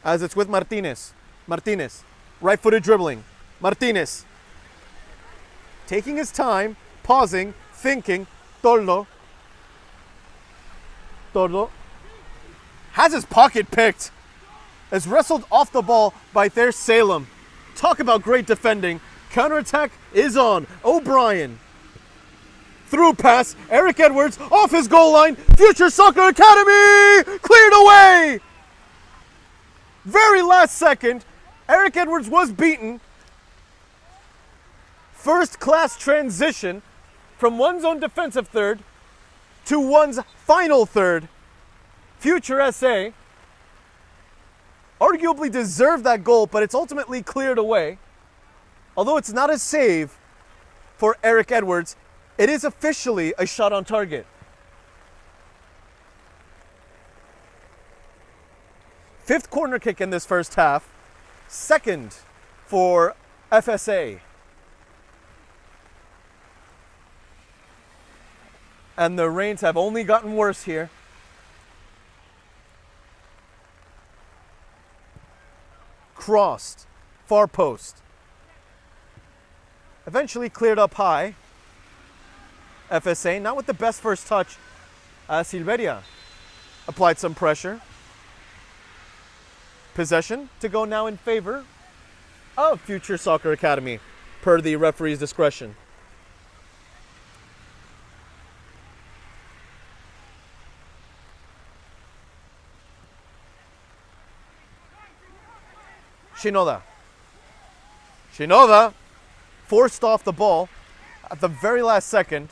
As it's with Martinez. Martinez, right-footed dribbling. Martinez taking his time, pausing, thinking. Toldo has his pocket picked. Is wrestled off the ball by Thayer Salem. Talk about great defending. Counterattack is on. O'Brien Through pass, Eric Edwards off his goal line. Future Soccer Academy cleared away. Very last second, Eric Edwards was beaten. First class transition from one's own defensive third to one's final third. Future SA arguably deserved that goal, but it's ultimately cleared away. Although it's not a save for Eric Edwards, it is officially a shot on target. Fifth corner kick in this first half, second for FSA. And the rains have only gotten worse here. Crossed, far post. Eventually cleared up high. FSA, not with the best first touch. Silveria applied some pressure. Possession to go now in favor of Future Soccer Academy, per the referee's discretion. Shinoda forced off the ball at the very last second,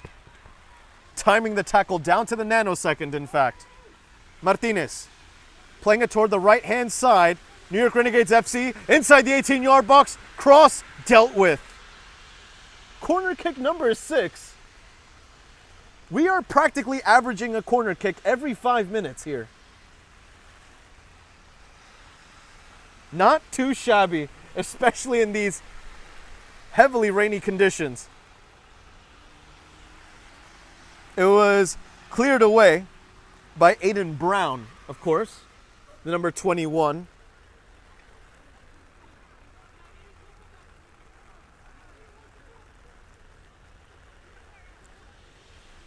timing the tackle down to the nanosecond, in fact. Martinez playing it toward the right-hand side. New York Renegades FC inside the 18-yard box. Cross dealt with. Corner kick number 6. We are practically averaging a corner kick every 5 minutes here. Not too shabby, especially in these heavily rainy conditions. It was cleared away by Aiden Brown, of course, the number 21.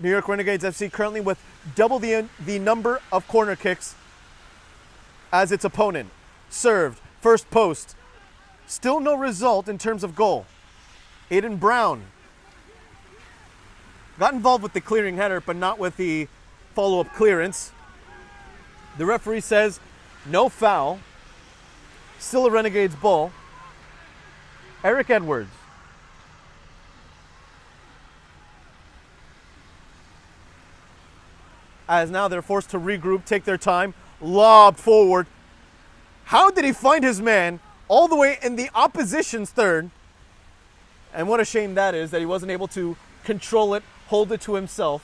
New York Renegades FC currently with double the number of corner kicks as its opponent. Served, first post. Still no result in terms of goal. Aiden Brown got involved with the clearing header, but not with the follow-up clearance. The referee says no foul. Still a Renegades ball. Eric Edwards. As now they're forced to regroup, take their time, lob forward. How did he find his man all the way in the opposition's third? And what a shame that is, that he wasn't able to control it, hold it to himself.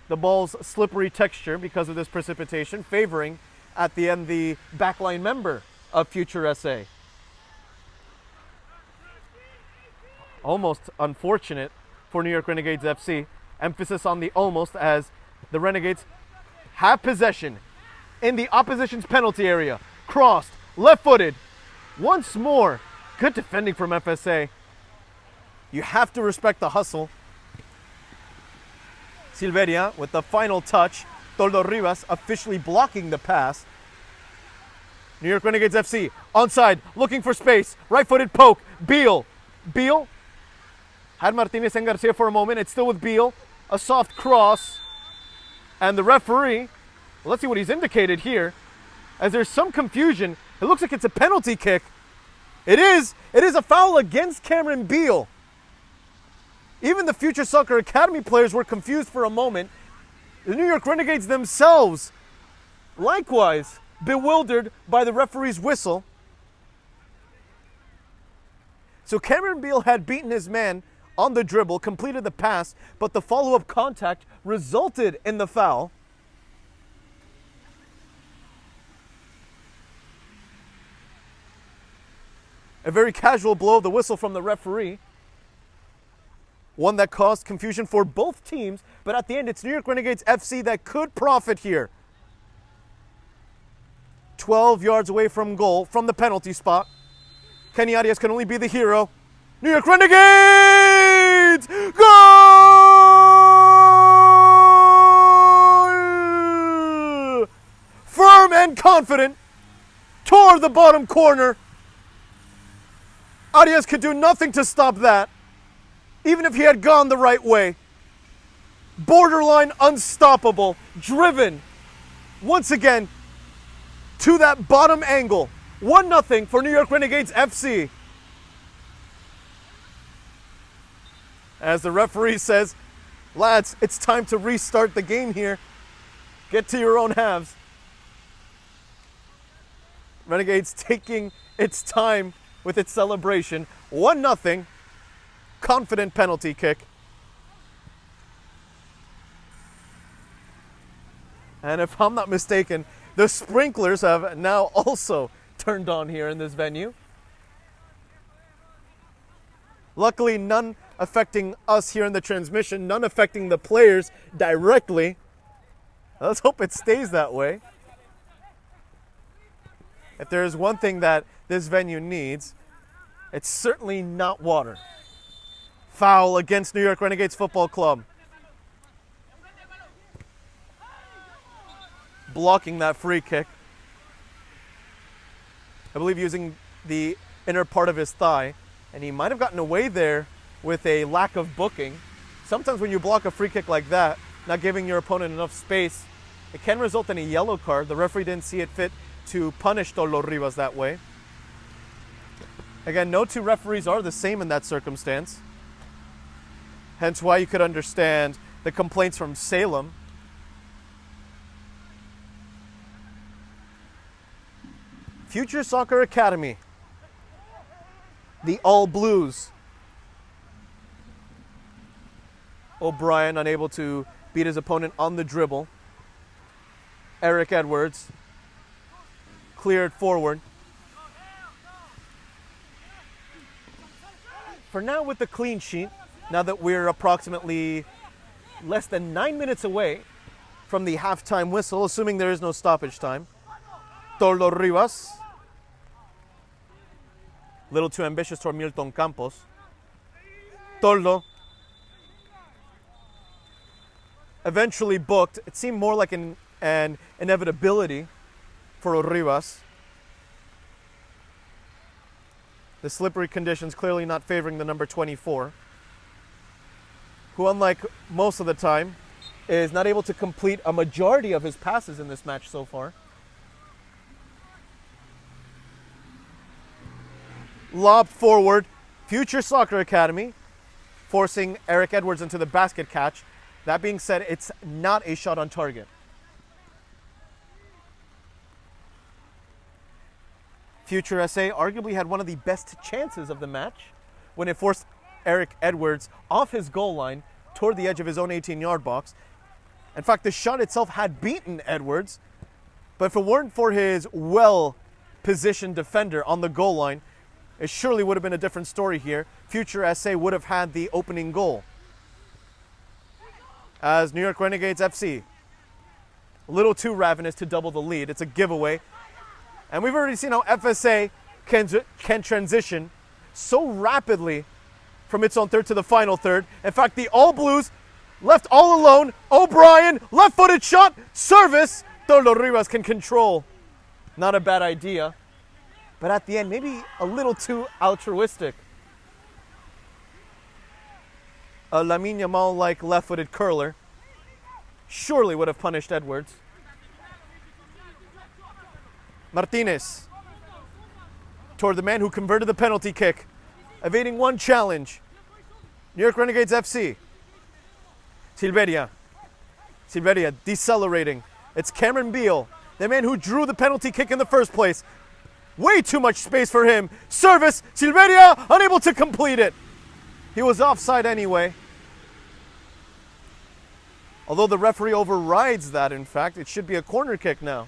The ball's slippery texture because of this precipitation, favoring at the end the backline member of Future SA. Almost unfortunate for New York Renegades FC. Emphasis on the almost, as the Renegades have possession in the opposition's penalty area. Crossed, left-footed. Once more, good defending from FSA. You have to respect the hustle. Silveria with the final touch. Toldo Rivas officially blocking the pass. New York Renegades FC onside, looking for space. Right-footed poke. Beal had Martinez and Garcia for a moment. It's still with Beal. A soft cross. And the referee, well, let's see what he's indicated here. As there's some confusion, it looks like it's a penalty kick. It is a foul against Cameron Beal. Even the Future Soccer Academy players were confused for a moment. The New York Renegades themselves, likewise, bewildered by the referee's whistle. So Cameron Beal had beaten his man on the dribble, completed the pass, but the follow-up contact resulted in the foul. A very casual blow of the whistle from the referee. One that caused confusion for both teams, but at the end, it's New York Renegades FC that could profit here. 12 yards away from goal, from the penalty spot. Kenny Arias can only be the hero. New York Renegades! Goal! Firm and confident toward the bottom corner. Arias could do nothing to stop that. even if he had gone the right way. Borderline unstoppable, driven once again to that bottom angle. 1-0 for New York Renegades FC. As the referee says, lads, it's time to restart the game here. Get to your own halves. Renegades taking its time with its celebration. 1-0, confident penalty kick. And if I'm not mistaken, the sprinklers have now also turned on here in this venue. Luckily, none affecting us here in the transmission, none affecting the players directly. Let's hope it stays that way. If there is one thing that this venue needs, it's certainly not water. Foul against New York Renegades Football Club. Blocking that free kick. I believe using the inner part of his thigh, and he might have gotten away there with a lack of booking. Sometimes when you block a free kick like that, not giving your opponent enough space, it can result in a yellow card. The referee didn't see it fit to punish Tolo Rivas that way. Again, no two referees are the same in that circumstance. Hence why you could understand the complaints from Salem. Future Soccer Academy. The All Blues. O'Brien unable to beat his opponent on the dribble. Eric Edwards cleared forward. For now, with the clean sheet, now that we're approximately less than 9 minutes away from the halftime whistle, assuming there is no stoppage time, Tolo Rivas, a little too ambitious toward Milton Campos. Tolo eventually booked. It seemed more like an inevitability for Rivas. The slippery conditions clearly not favoring the number 24, who, unlike most of the time, is not able to complete a majority of his passes in this match so far. Lob forward, Future Soccer Academy, forcing Eric Edwards into the basket catch. That being said, it's not a shot on target. Future SA arguably had one of the best chances of the match when it forced Eric Edwards off his goal line toward the edge of his own 18-yard box. In fact, the shot itself had beaten Edwards, but if it weren't for his well-positioned defender on the goal line, it surely would have been a different story here. Future SA would have had the opening goal. As New York Renegades FC, a little too ravenous to double the lead. It's a giveaway. And we've already seen how FSA can transition so rapidly from its own third to the final third. In fact, the All Blues left all alone. O'Brien, left-footed shot, service. Tolo Rivas can control. Not a bad idea. But at the end, maybe a little too altruistic. A Lamine Yamal-like left-footed curler surely would have punished Edwards. Martinez toward the man who converted the penalty kick, evading one challenge. New York Renegades FC. Silveria decelerating. It's Cameron Beal, the man who drew the penalty kick in the first place. Way too much space for him. Service, Silveria unable to complete it. He was offside anyway. Although the referee overrides that, in fact, it should be a corner kick now.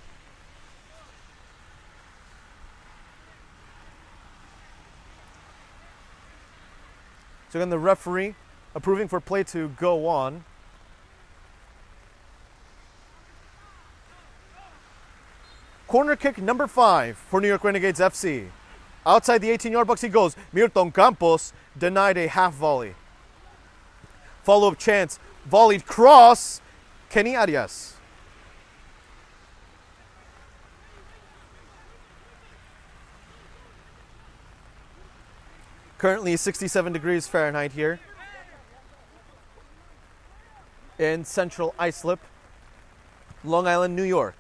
So again, the referee approving for play to go on. Corner kick number 5 for New York Renegades FC. Outside the 18-yard box he goes. Milton Campos denied a half volley. Follow-up chance. Volleyed cross. Kenny Arias. Currently 67 degrees Fahrenheit here in Central Islip, Long Island, New York.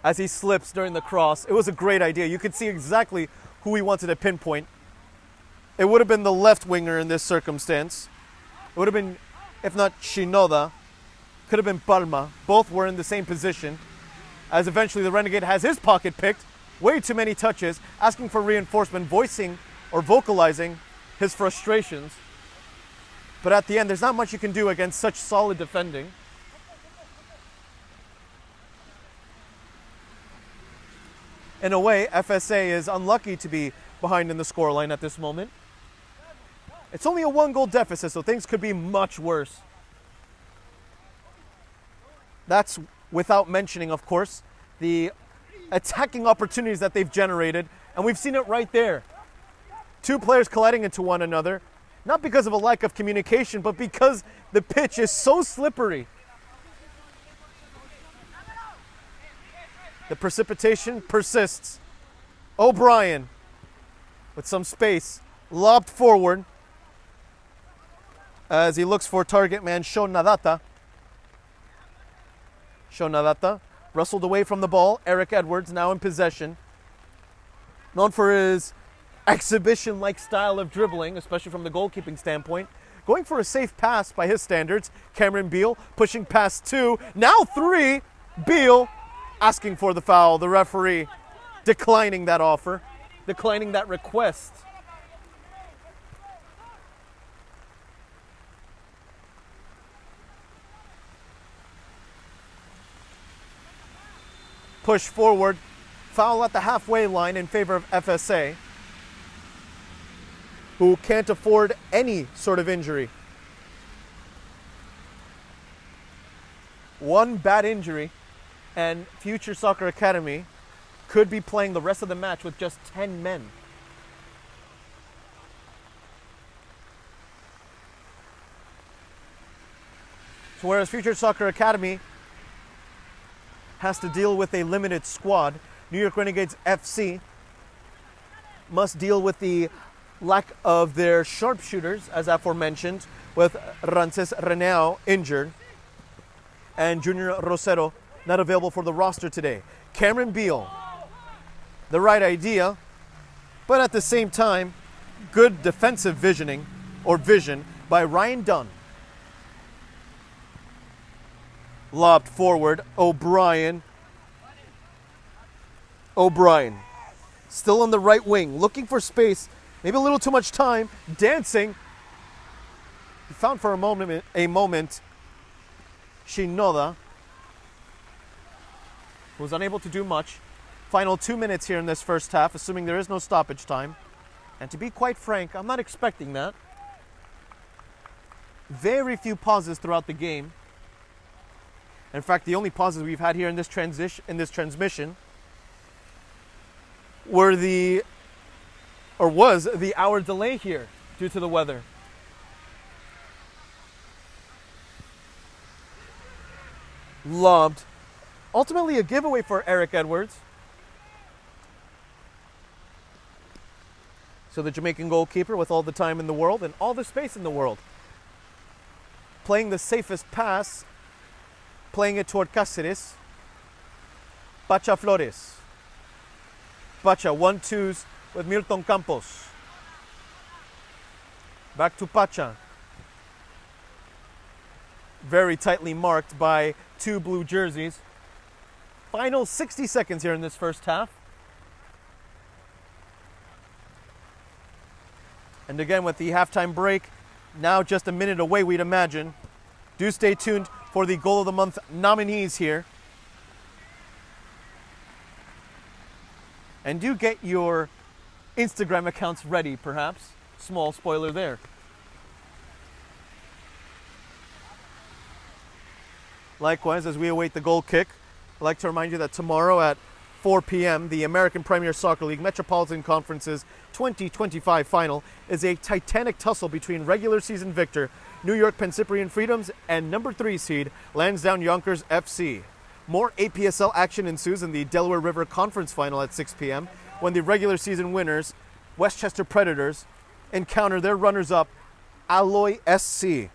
As he slips during the cross, it was a great idea. You could see exactly who he wanted to pinpoint. It would have been the left winger in this circumstance. It would have been, if not Shinoda, could have been Palma. Both were in the same position. As eventually the Renegade has his pocket picked. Way too many touches, asking for reinforcement, voicing or vocalizing his frustrations. But at the end, there's not much you can do against such solid defending. In a way, FSA is unlucky to be behind in the scoreline at this moment. It's only a 1-goal deficit, so things could be much worse. That's without mentioning, of course, the attacking opportunities that they've generated, and we've seen it right there. Two players colliding into one another, not because of a lack of communication, but because the pitch is so slippery. The precipitation persists. O'Brien, with some space, lobbed forward as he looks for target man Shonadata. Shonadata wrestled away from the ball. Eric Edwards now in possession. Known for his exhibition-like style of dribbling, especially from the goalkeeping standpoint. Going for a safe pass by his standards. Cameron Beal pushing past 2, now 3. Beal asking for the foul. The referee declining that offer, declining that request. Push forward, foul at the halfway line in favor of FSA, who can't afford any sort of injury. One bad injury, and Future Soccer Academy could be playing the rest of the match with just 10 men. So whereas Future Soccer Academy has to deal with a limited squad, New York Renegades FC must deal with the lack of their sharpshooters, as aforementioned, with Rances Renao injured and Junior Rosero not available for the roster today. Cameron Beal, the right idea, but at the same time, good defensive vision by Ryan Dunn. Lobbed forward, O'Brien, still on the right wing, looking for space, maybe a little too much time, dancing. He found for a moment Shinoda, who was unable to do much. Final 2 minutes here in this first half, assuming there is no stoppage time. And to be quite frank, I'm not expecting that. Very few pauses throughout the game. In fact, the only pauses we've had here in this transmission was the hour delay here due to the weather. Lobbed. Ultimately a giveaway for Eric Edwards. So the Jamaican goalkeeper, with all the time in the world and all the space in the world, playing the safest pass, playing it toward Cáceres. Pacha Flores. Pacha 1-2s with Milton Campos. Back to Pacha. Very tightly marked by 2 blue jerseys. Final 60 seconds here in this first half. And again, with the halftime break, now just a minute away, we'd imagine. Do stay tuned for the Goal of the Month nominees here. And do get your Instagram accounts ready, perhaps. Small spoiler there. Likewise, as we await the goal kick, I'd like to remind you that tomorrow at 4 p.m., the American Premier Soccer League Metropolitan Conference's 2025 final is a titanic tussle between regular season victor New York Pencyprian Freedoms and number 3 seed Lansdowne Yonkers FC. More UPSL action ensues in the Delaware River Conference final at 6 p.m. when the regular season winners Westchester Predators encounter their runners-up, Alloy SC.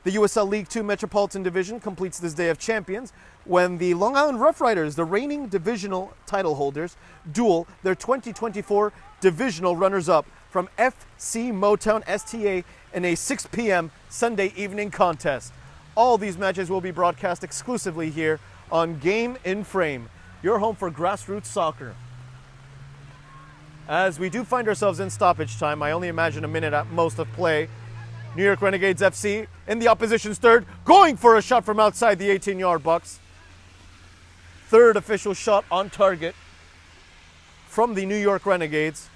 The USL League 2 Metropolitan Division completes this day of champions when the Long Island Rough Riders, the reigning divisional title holders, duel their 2024 divisional runners-up from FC Motown STA in a 6 p.m. Sunday evening contest. All these matches will be broadcast exclusively here on Game in Frame, your home for grassroots soccer. As we do find ourselves in stoppage time, I only imagine a minute at most of play. New York Renegades FC in the opposition's third, going for a shot from outside the 18-yard box. Third official shot on target from the New York Renegades.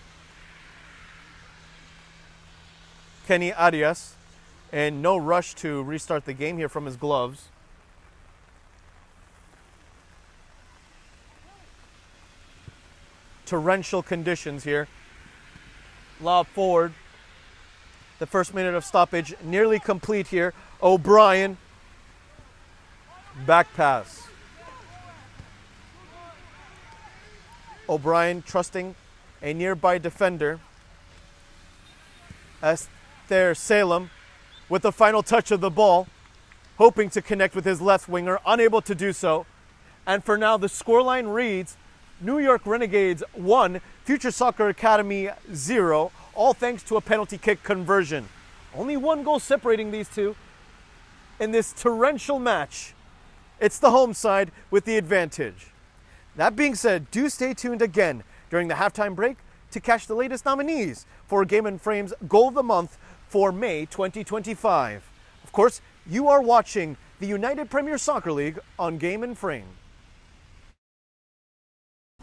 Kenny Arias, and no rush to restart the game here from his gloves. Torrential conditions here. Lob forward. The first minute of stoppage nearly complete here. O'Brien. Back pass. O'Brien trusting a nearby defender. Esther Salem with the final touch of the ball, hoping to connect with his left winger, unable to do so. And for now, the scoreline reads New York Renegades 1, Future Soccer Academy 0, all thanks to a penalty kick conversion. Only one goal separating these two in this torrential match. It's the home side with the advantage. That being said, do stay tuned again during the halftime break to catch the latest nominees for Game in Frame's Goal of the Month for May 2025. Of course, you are watching the United Premier Soccer League on Game in Frame.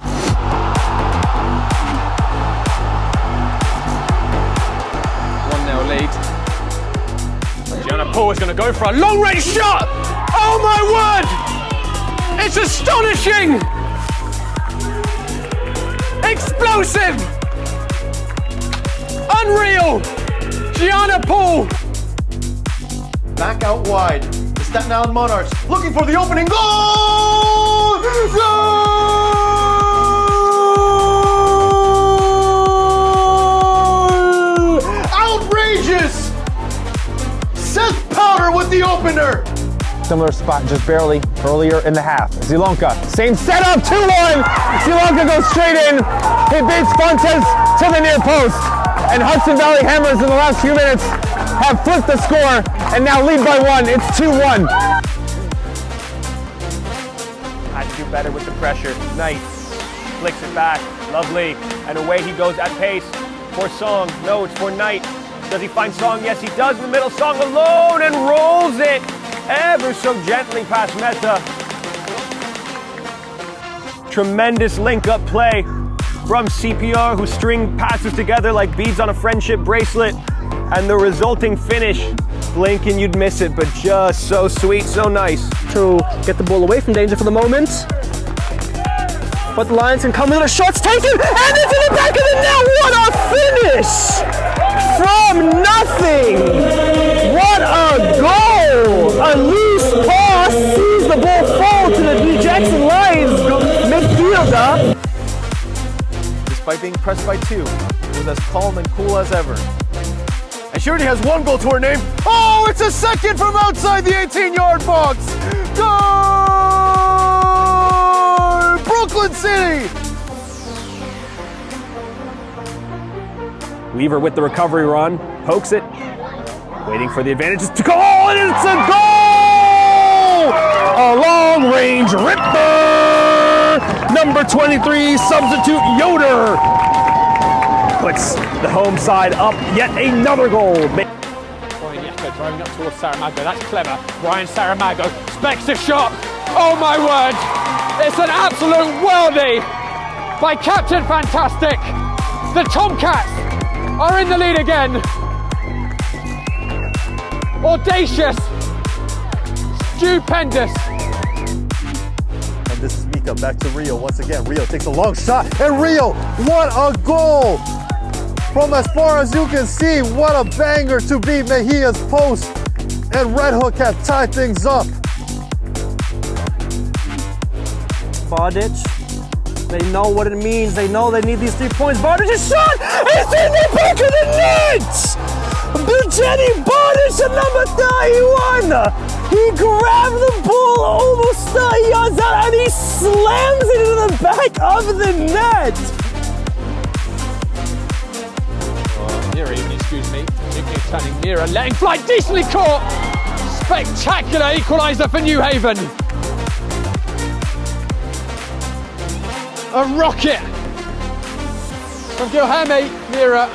1-0 lead. Gianna Paul is going to go for a long-range shot! Oh my word! It's astonishing! Explosive! Unreal! Gianna Paul! Back out wide. The Staten Island Monarchs looking for the opening goal! Goal! Outrageous! Seth Powder with the opener! Similar spot just barely earlier in the half. Zilonka, same setup, 2-1. Zilonka goes straight in. He beats Fontes to the near post. And Hudson Valley Hammers in the last few minutes have flipped the score and now lead by 1. It's 2-1. Had to do better with the pressure. Nice. Flicks it back. Lovely. And away he goes at pace. For Song. No, it's for Knight. Does he find Song? Yes, he does in the middle. Song alone and rolls it ever so gently past Meta. Tremendous link-up play from CPR, who string passes together like beads on a friendship bracelet. And the resulting finish, blink and you'd miss it, but just so sweet, so nice. To get the ball away from danger for the moment. But the Lions can come with a shot's taken, and it's in the back of the net. What a finish! From nothing! What a goal! A loose pass sees the ball fall to the New Jackson Lions midfielder. Despite being pressed by two, he was as calm and cool as ever. And she already has one goal to her name. Oh, it's a second from outside the 18-yard box. Goal! Brooklyn City! Weaver with the recovery run, pokes it, waiting for the advantage to go, and it's a goal! A long-range ripper! Number 23, substitute Yoder. Puts the home side up, yet another goal. Brian Yaka driving up towards Saramago, that's clever. Brian Saramago specs the shot. Oh my word! It's an absolute worldie by Captain Fantastic. The Tomcats are in the lead again. Audacious, stupendous. And this is Mika back to Rio once again. Rio takes a long shot, and Rio, what a goal! From as far as you can see, what a banger to beat Mejia's post. And Red Hook had tied things up. Bardic They know what it means. They know they need these 3 points. Bardich's shot is in the back of the net! Jenny Bardic at number 31! He grabbed the ball almost 30 yards out and he slams it into the back of the net! Oh, Mira even, excuse me. Turning Mira, letting fly, decently caught! Spectacular equaliser for New Haven. A rocket from Gilhame, Mira.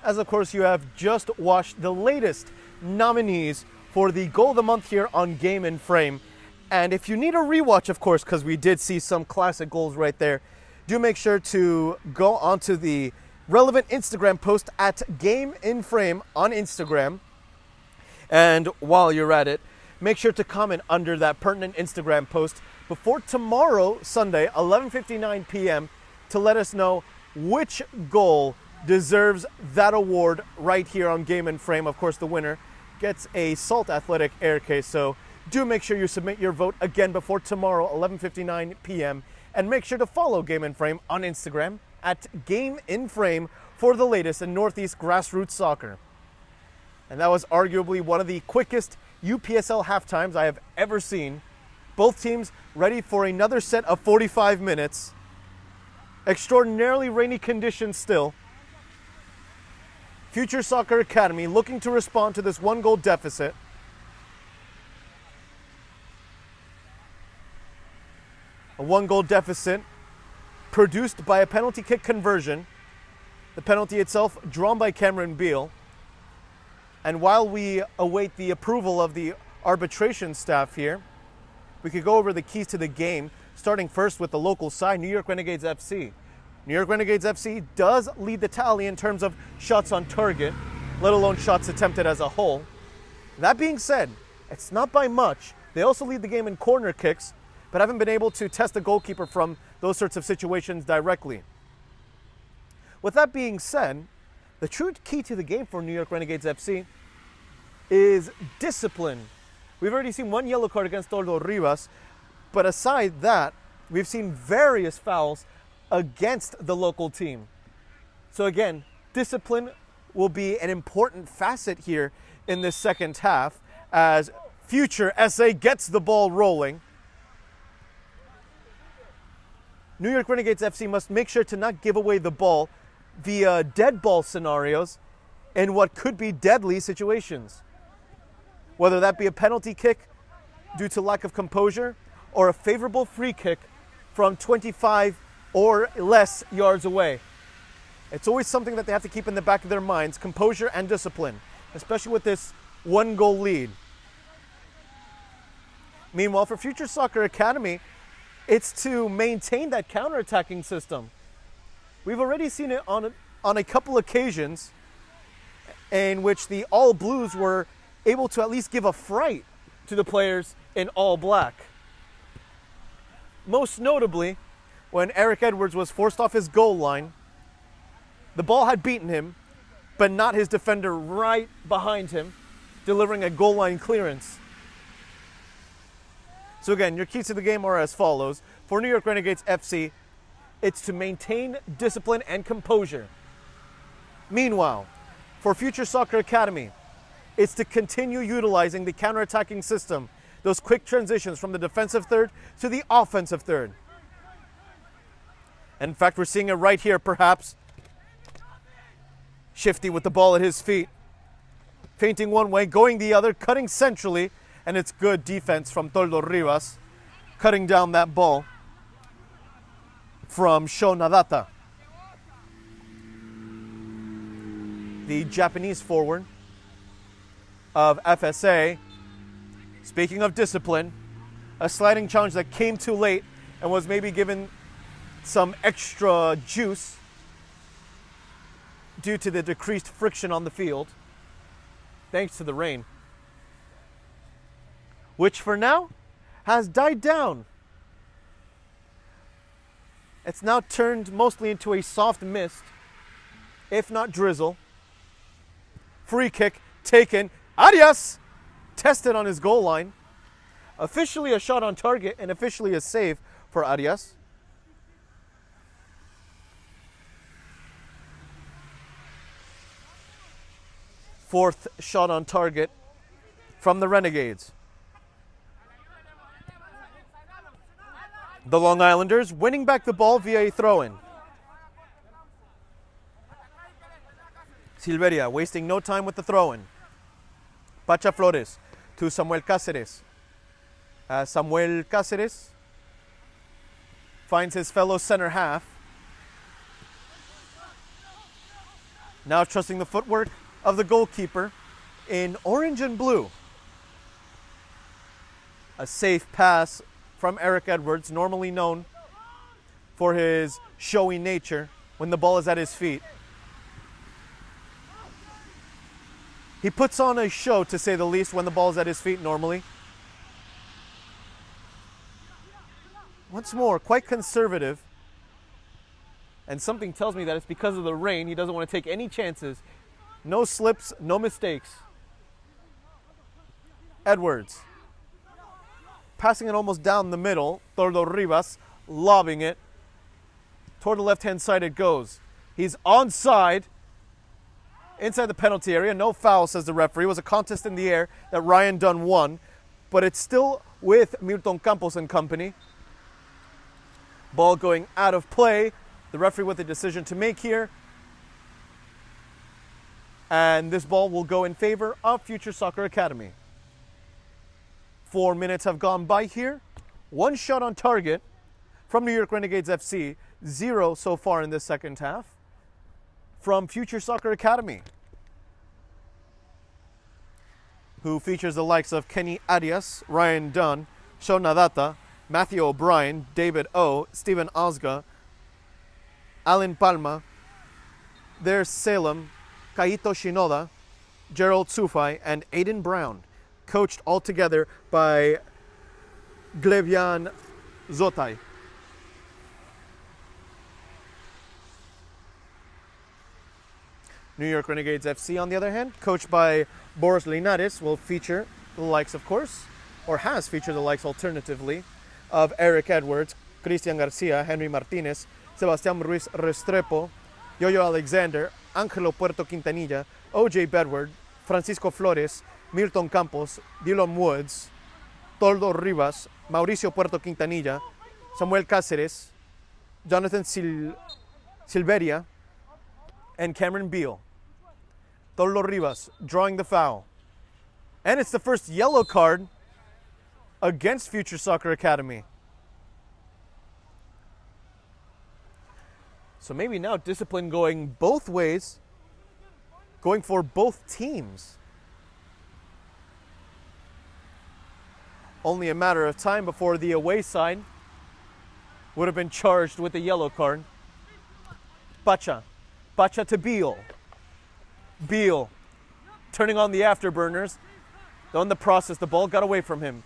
As of course you have just watched the latest nominees for the Goal of the Month here on Game in Frame. And if you need a rewatch, of course, because we did see some classic goals right there, do make sure to go onto the relevant Instagram post at Game in Frame on Instagram. And while you're at it, make sure to comment under that pertinent Instagram post before tomorrow, Sunday, 11:59 p.m. to let us know which goal deserves that award right here on Game in Frame. Of course, the winner gets a Salt Athletic air case, so do make sure you submit your vote again before tomorrow, 11:59 p.m. And make sure to follow Game in Frame on Instagram at Game in Frame for the latest in Northeast grassroots soccer. And that was arguably one of the quickest UPSL halftimes I have ever seen. Both teams ready for another set of 45 minutes. Extraordinarily rainy conditions still. Future Soccer Academy looking to respond to this 1-goal deficit. A 1-goal deficit produced by a penalty kick conversion. The penalty itself drawn by Cameron Beale. And while we await the approval of the arbitration staff here, we could go over the keys to the game, starting first with the local side, New York Renegades FC. New York Renegades FC does lead the tally in terms of shots on target, let alone shots attempted as a whole. That being said, it's not by much. They also lead the game in corner kicks, but haven't been able to test the goalkeeper from those sorts of situations directly. With that being said, the true key to the game for New York Renegades FC is discipline. We've already seen 1 yellow card against Toldo Rivas, but aside that, we've seen various fouls against the local team. So again, discipline will be an important facet here in this second half as future SA gets the ball rolling. New York Renegades FC must make sure to not give away the ball via dead ball scenarios in what could be deadly situations. Whether that be a penalty kick due to lack of composure or a favorable free kick from 25 or less yards away. It's always something that they have to keep in the back of their minds, composure and discipline, especially with this 1-goal lead. Meanwhile, for Future Soccer Academy, it's to maintain that counter-attacking system. We've already seen it on a couple occasions in which the All Blues were able to at least give a fright to the players in All Black. Most notably, when Eric Edwards was forced off his goal line, the ball had beaten him, but not his defender right behind him, delivering a goal line clearance. So again, your keys to the game are as follows. For New York Renegades FC, it's to maintain discipline and composure. Meanwhile, for Future Soccer Academy, it's to continue utilizing the counter-attacking system, those quick transitions from the defensive third to the offensive third. In fact, we're seeing it right here, perhaps. Shifty with the ball at his feet. Feinting one way, going the other, cutting centrally, and it's good defense from Toldo Rivas, cutting down that ball from Sho Nadata. The Japanese forward of FSA, speaking of discipline, A sliding challenge that came too late and was maybe given some extra juice due to the decreased friction on the field, thanks to the rain, which for now has died down. It's now turned mostly into a soft mist, if not drizzle. Free kick taken. Arias tested on his goal line. Officially a shot on target and officially a save for Arias. Fourth shot on target from the Renegades. The Long Islanders winning back the ball via a throw-in. Silveria wasting no time with the throw-in. Pacha Flores to Samuel Cáceres. Samuel Cáceres finds his fellow center half. Now trusting the footwork of the goalkeeper in orange and blue. A safe pass from Eric Edwards, normally known for his showy nature when the ball is at his feet. He puts on a show, to say the least, when the ball is at his feet normally. Once more, quite conservative. And something tells me that it's because of the rain. He doesn't want to take any chances. No slips, no mistakes. Edwards. Passing it almost down the middle. Tordo Rivas lobbing it. Toward the left-hand side it goes. He's onside. Inside the penalty area. No foul, says the referee. It was a contest in the air that Ryan Dunn won. But it's still with Milton Campos and company. Ball going out of play. The referee with a decision to make here. And this ball will go in favor of Future Soccer Academy. 4 minutes have gone by here. One shot on target from New York Renegades FC. 0 so far in this second half from Future Soccer Academy, who features the likes of Kenny Arias, Ryan Dunn, Sho Nadata, Matthew O'Brien, David O, Steven Osga, Alan Palma, there's Salem, Kaito Shinoda, Gerald Sufai, and Aiden Brown, coached all together by Glebyan Zotai. New York Renegades FC, on the other hand, coached by Boris Linares, will feature the likes, of course, or has featured the likes alternatively, of Eric Edwards, Cristian Garcia, Henry Martinez, Sebastián Ruiz Restrepo, Yoyo Alexander, Angelo Puerto Quintanilla, OJ Bedward, Francisco Flores, Milton Campos, Dylan Woods, Toldo Rivas, Mauricio Puerto Quintanilla, Samuel Cáceres, Jonathan Silveria, and Cameron Beal. Toldo Rivas drawing the foul. And it's the first yellow card against Future Soccer Academy. So maybe now discipline going both ways, going for both teams. Only a matter of time before the away side would have been charged with a yellow card. Pacha to Beal. Beal turning on the afterburners. Though in the process, the ball got away from him.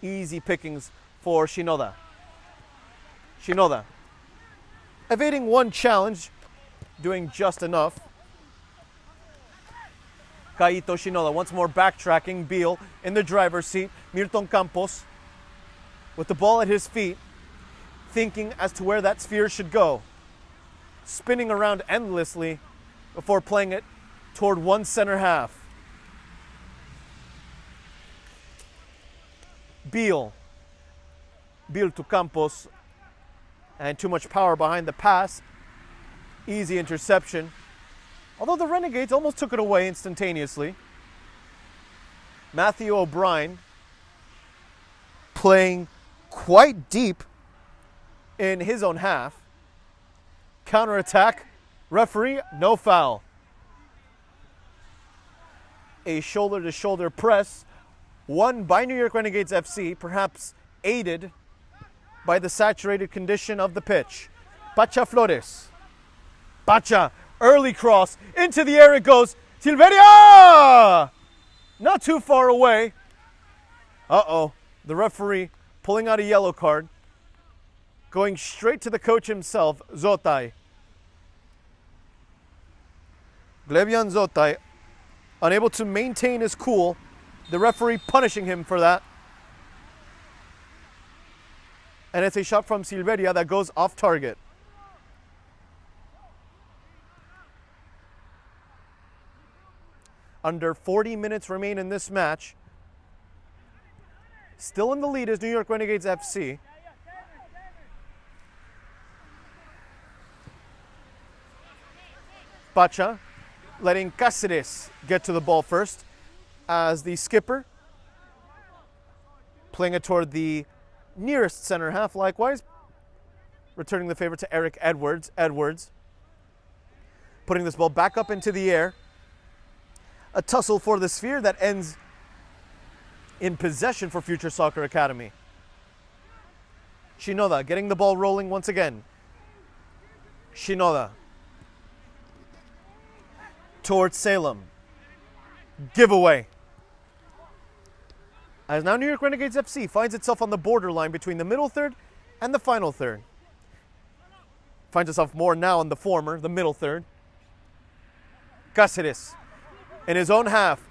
Easy pickings for Shinoda. Shinoda evading one challenge, doing just enough. Kaito Shinoda once more backtracking. Beal in the driver's seat. Milton Campos with the ball at his feet, thinking as to where that sphere should go. Spinning around endlessly before playing it toward one center half. Beal to Campos, and too much power behind the pass. Easy interception. Although the Renegades almost took it away instantaneously. Matthew O'Brien playing quite deep in his own half. Counterattack. Referee, no foul. A shoulder-to-shoulder press won by New York Renegades FC, perhaps aided by the saturated condition of the pitch. Pacha Flores. Pacha, early cross, into the air it goes. Silveria! Not too far away. Uh-oh, the referee pulling out a yellow card. Going straight to the coach himself, Zotai. Glebian Zotai, unable to maintain his cool. The referee punishing him for that. And it's a shot from Silveria that goes off target. Under 40 minutes remain in this match. Still in the lead is New York Renegades FC. Pacha letting Cáceres get to the ball first as the skipper playing it toward the nearest center half likewise. Returning the favor to Eric Edwards. Edwards putting this ball back up into the air. A tussle for the sphere that ends in possession for Future Soccer Academy. Shinoda getting the ball rolling once again. Shinoda towards Salem. Giveaway. As now New York Renegades FC finds itself on the borderline between the middle third and the final third. Finds itself more now in the former, the middle third. Cáceres in his own half.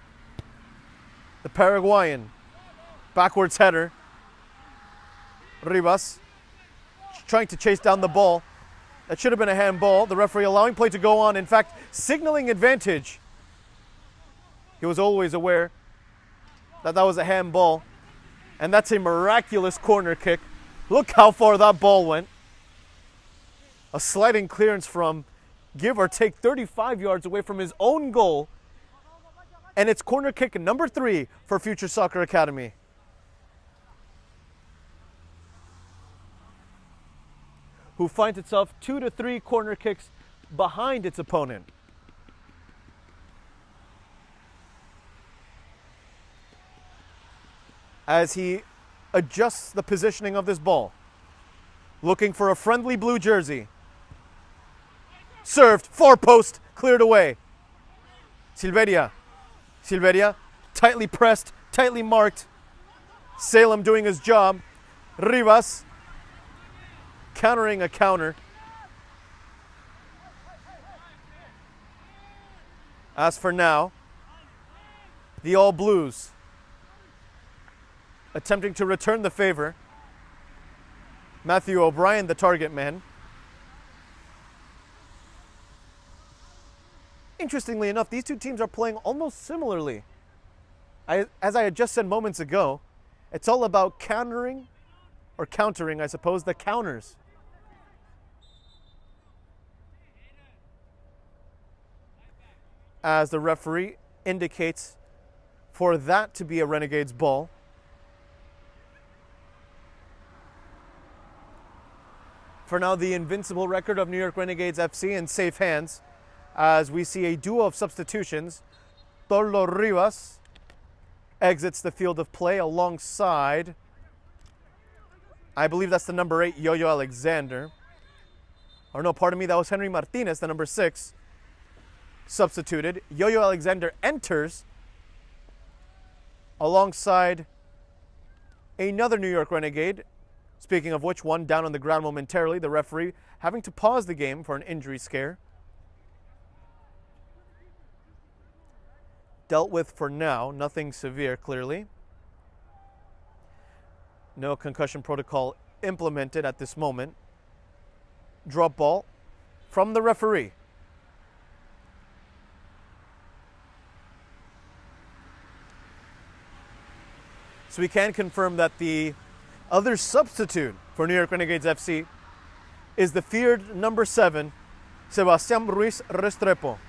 The Paraguayan. Backwards header. Rivas trying to chase down the ball. That should have been a handball. The referee allowing play to go on. In fact, signaling advantage. He was always aware that that was a handball. And that's a miraculous corner kick. Look how far that ball went. A sliding clearance from give or take 35 yards away from his own goal. And it's corner kick number 3 for Future Soccer Academy. Who finds itself 2 to 3 corner kicks behind its opponent. As he adjusts the positioning of this ball. Looking for a friendly blue jersey. Served, far post, cleared away. Silveria. Silveria, tightly pressed, tightly marked. Salem doing his job. Rivas, countering a counter. As for now, the All Blues attempting to return the favor. Matthew O'Brien, the target man. Interestingly enough, these two teams are playing almost similarly. As I had just said moments ago, it's all about countering, I suppose, the counters. As the referee indicates for that to be a Renegades ball. For now, the invincible record of New York Renegades FC in safe hands. As we see a duo of substitutions. Tolo Rivas exits the field of play alongside, I believe that's the number 8, Yo-Yo Alexander. Or no, pardon me, that was Henry Martinez, the number 6, substituted. Yo-Yo Alexander enters alongside another New York Renegade. Speaking of which, one down on the ground momentarily, the referee having to pause the game for an injury scare. Dealt with for now, nothing severe clearly. No concussion protocol implemented at this moment. Drop ball from the referee. So we can confirm that the other substitute for New York Renegades FC is the feared number 7, Sebastián Ruiz Restrepo.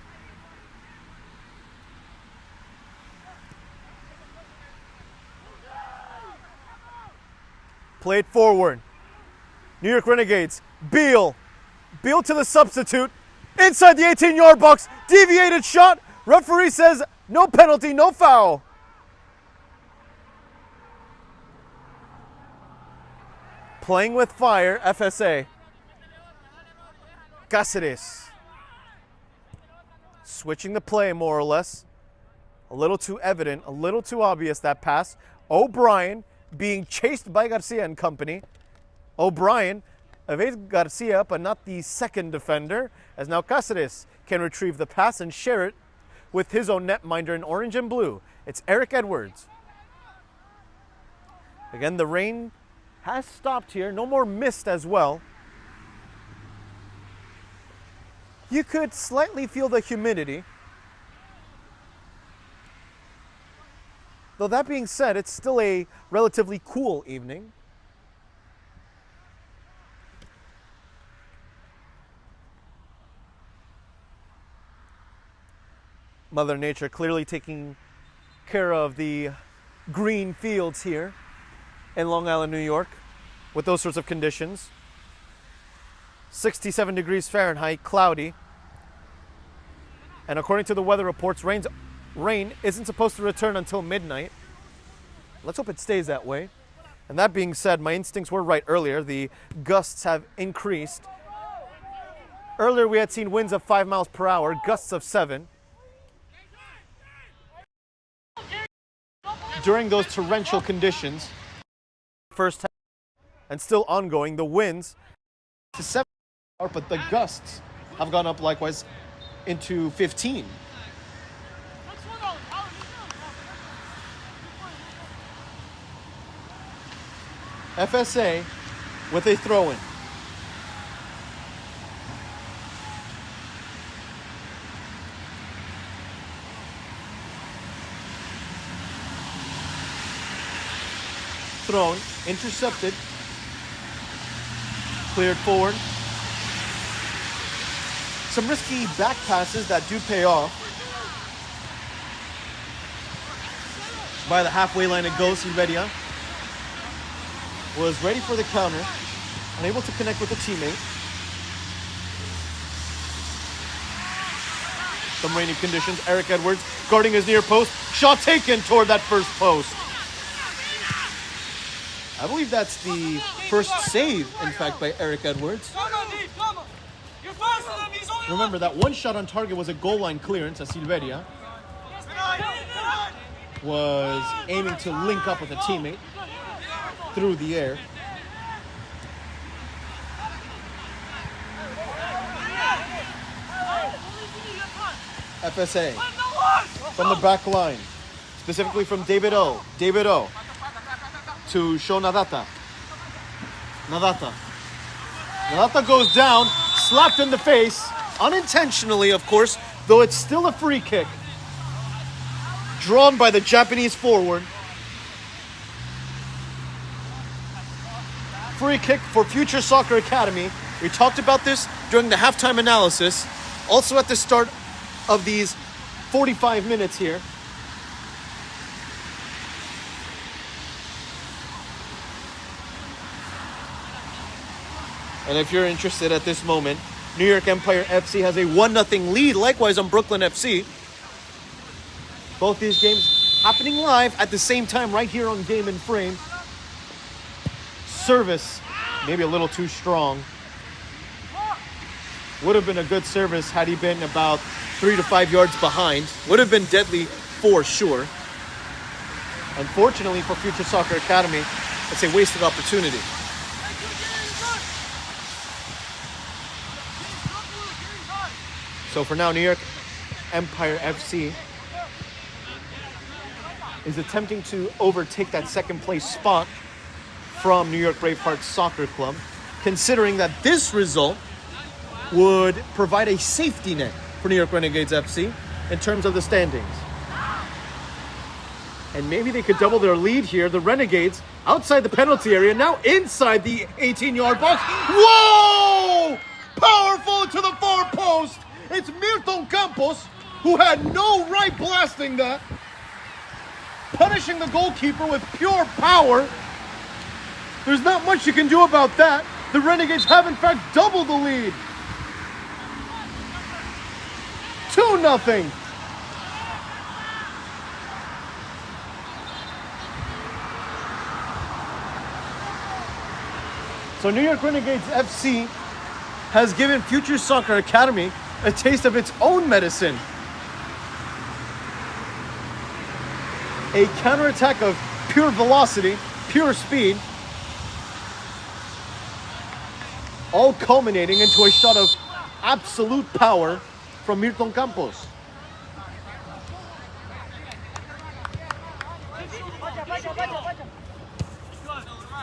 Played forward. New York Renegades. Beal. Beal to the substitute. Inside the 18-yard box. Deviated shot. Referee says no penalty, no foul. Playing with fire, FSA. Cáceres. Switching the play more or less. A little too evident, a little too obvious that pass. O'Brien being chased by Garcia and company. O'Brien evades Garcia, but not the second defender, as now Cáceres can retrieve the pass and share it with his own netminder in orange and blue. It's Eric Edwards. Again, the rain has stopped here. No more mist as well. You could slightly feel the humidity. Though that being said, it's still a relatively cool evening. Mother Nature clearly taking care of the green fields here in Long Island, New York, with those sorts of conditions. 67 degrees Fahrenheit, cloudy. And according to the weather reports, rain isn't supposed to return until midnight. Let's hope it stays that way. And that being said, my instincts were right earlier. The gusts have increased. Earlier we had seen winds of 5 miles per hour, gusts of 7. During those torrential conditions, first time, and still ongoing, the winds to 7 miles per hour, but the gusts have gone up likewise into 15. FSA with a throw-in. Thrown, intercepted, cleared forward. Some risky back passes that do pay off. By the halfway line it goes, Silveria was ready for the counter, unable to connect with a teammate. Some rainy conditions, Eric Edwards guarding his near post, shot taken toward that first post. I believe that's the first save, in fact, by Eric Edwards. Remember, that one shot on target was a goal line clearance as Silveria was aiming to link up with a teammate through the air. FSA from the back line, specifically from David O. To show Nadata. Nadata goes down, slapped in the face, unintentionally, of course, though it's still a free kick. Drawn by the Japanese forward. Free kick for Future Soccer Academy. We talked about this during the halftime analysis. Also at the start of these 45 minutes here. And if you're interested at this moment, New York Empire FC has a 1-0 lead, likewise on Brooklyn FC. Both these games happening live at the same time right here on Game and Frame. Service, maybe a little too strong. Would have been a good service had he been about 3 to 5 yards behind. Would have been deadly for sure. Unfortunately for Future Soccer Academy, it's a wasted opportunity. So for now, New York Empire FC is attempting to overtake that second place spot from New York Bravehearts Soccer Club, considering that this result would provide a safety net for New York Renegades FC in terms of the standings. And maybe they could double their lead here. The Renegades outside the penalty area, now inside the 18-yard box. Whoa! Powerful to the far post. It's Milton Campos, who had no right blasting that. Punishing the goalkeeper with pure power. There's not much you can do about that. The Renegades have in fact doubled the lead. 2-0. So New York Renegades FC has given Future Soccer Academy a taste of its own medicine. A counterattack of pure velocity, pure speed, all culminating into a shot of absolute power from Milton Campos.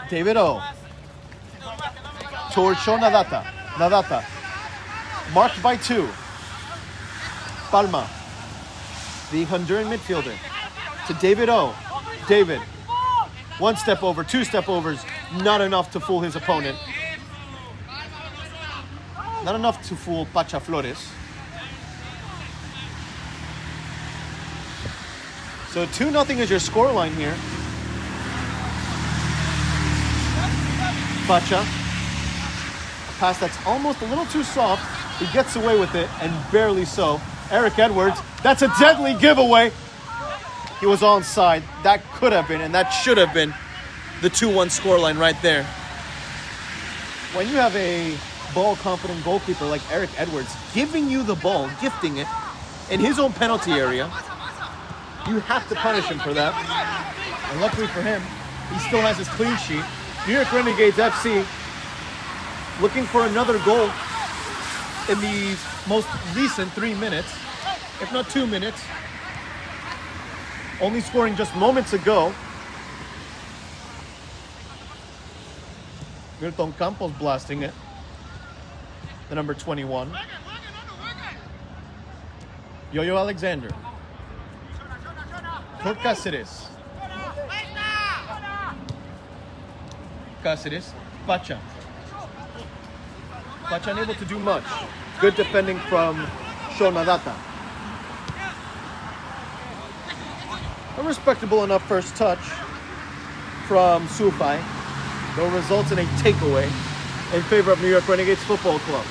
David O. Towards Sho Nadata. Marked by 2. Palma, the Honduran midfielder, to David O. David, 1 step over, 2 step overs, not enough to fool his opponent. Not enough to fool Pacha Flores. So 2-0 is your scoreline here. Pacha, a pass that's almost a little too soft. He gets away with it, and barely so. Eric Edwards, that's a deadly giveaway. He was onside. That could have been, and that should have been, the 2-1 scoreline right there. When you have a ball-confident goalkeeper like Eric Edwards giving you the ball, gifting it, in his own penalty area, you have to punish him for that. And luckily for him, he still has his clean sheet. New York Renegades FC looking for another goal in these most recent 3 minutes, if not 2 minutes. Only scoring just moments ago. Milton Campos blasting it. The number 21. Yo-Yo Alexander. For Cáceres. Cáceres. Pacha. Pacha unable to do much. Good defending from Sho Nadata. A respectable enough first touch from Sufai, though results in a takeaway in favor of New York Renegades Football Club.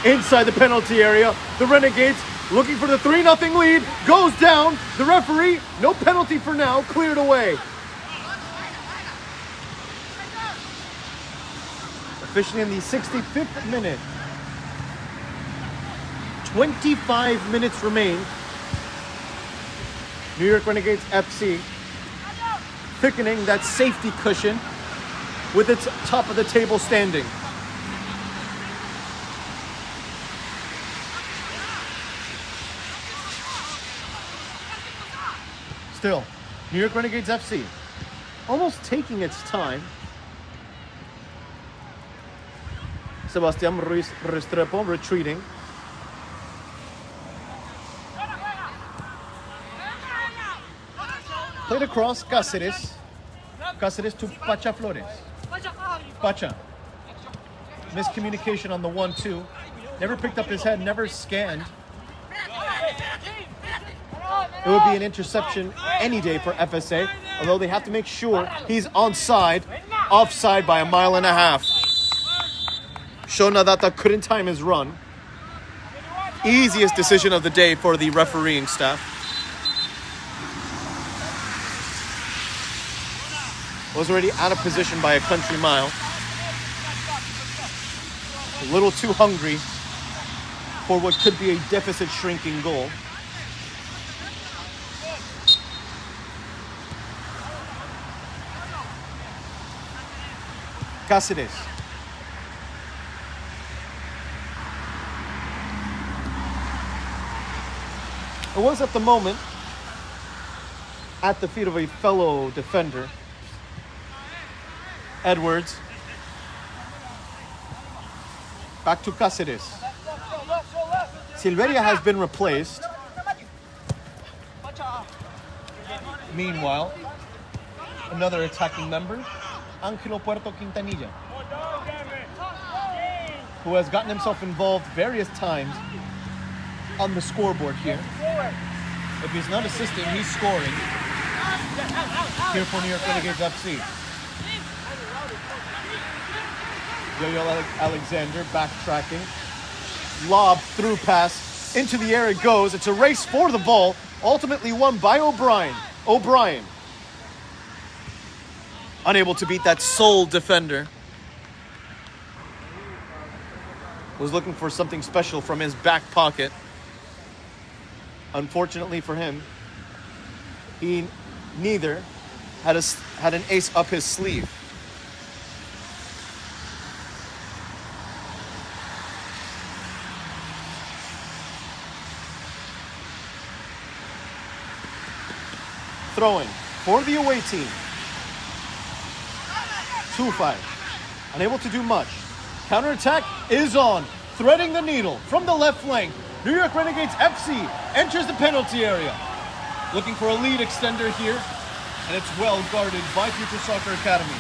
Inside the penalty area, the Renegades looking for the 3-0 lead, goes down. The referee, no penalty for now, cleared away. Officially in the 65th minute. 25 minutes remain. New York Renegades FC thickening that safety cushion with its top of the table standing. Still, New York Renegades FC almost taking its time. Sebastian Ruiz Restrepo retreating. Played across Cáceres. Cáceres to Pacha Flores. Pacha. Miscommunication on the 1-2. Never picked up his head, never scanned. It would be an interception any day for FSA, although they have to make sure he's onside, offside by 1.5 miles. Sho Nadata couldn't time his run. Easiest decision of the day for the refereeing staff. Was already out of position by a country mile. A little too hungry for what could be a deficit shrinking goal. Cáceres. It was at the moment at the feet of a fellow defender. Edwards. Back to Cáceres. Silveria has been replaced. Meanwhile, another attacking member, Angelo Puerto Quintanilla, who has gotten himself involved various times on the scoreboard here. If he's not assisting, he's scoring here for New York Renegades FC. Yo-Yo Alexander backtracking. Lob through pass. Into the air it goes. It's a race for the ball. Ultimately won by O'Brien. unable to beat that sole defender. Was looking for something special from his back pocket. Unfortunately for him, he neither had an ace up his sleeve. Throwing for the away team. 2-5. Unable to do much. Counterattack is on. Threading the needle from the left flank. New York Renegades FC enters the penalty area. Looking for a lead extender here. And it's well guarded by Future Soccer Academy.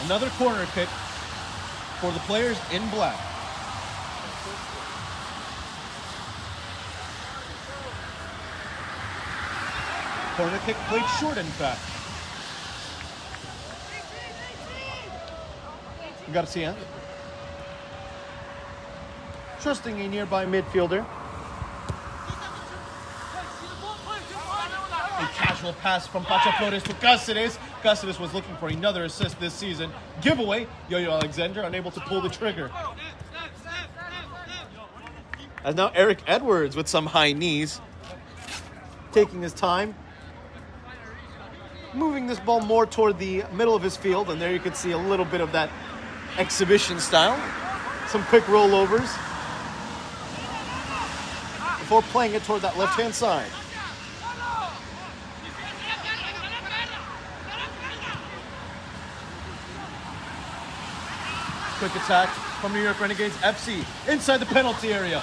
Another corner kick for the players in black. Corner kick played short, in fact. Garcia. Trusting a nearby midfielder. A casual pass from Pacha Flores to Cáceres. Cáceres was looking for another assist this season. Giveaway. Yo-Yo Alexander unable to pull the trigger. As now Eric Edwards with some high knees. Taking his time. Moving this ball more toward the middle of his field. And there you can see a little bit of that exhibition style. Some quick rollovers. Before playing it toward that left-hand side. Quick attack from New York Renegades FC inside the penalty area.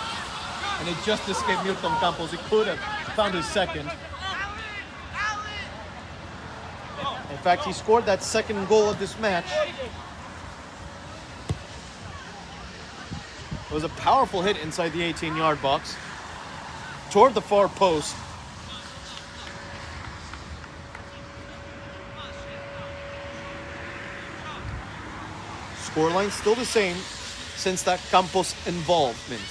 And it just escaped Milton Campos. He could have found his second. In fact, he scored that second goal of this match. It was a powerful hit inside the 18-yard box. Toward the far post. Scoreline still the same since that Campos involvement.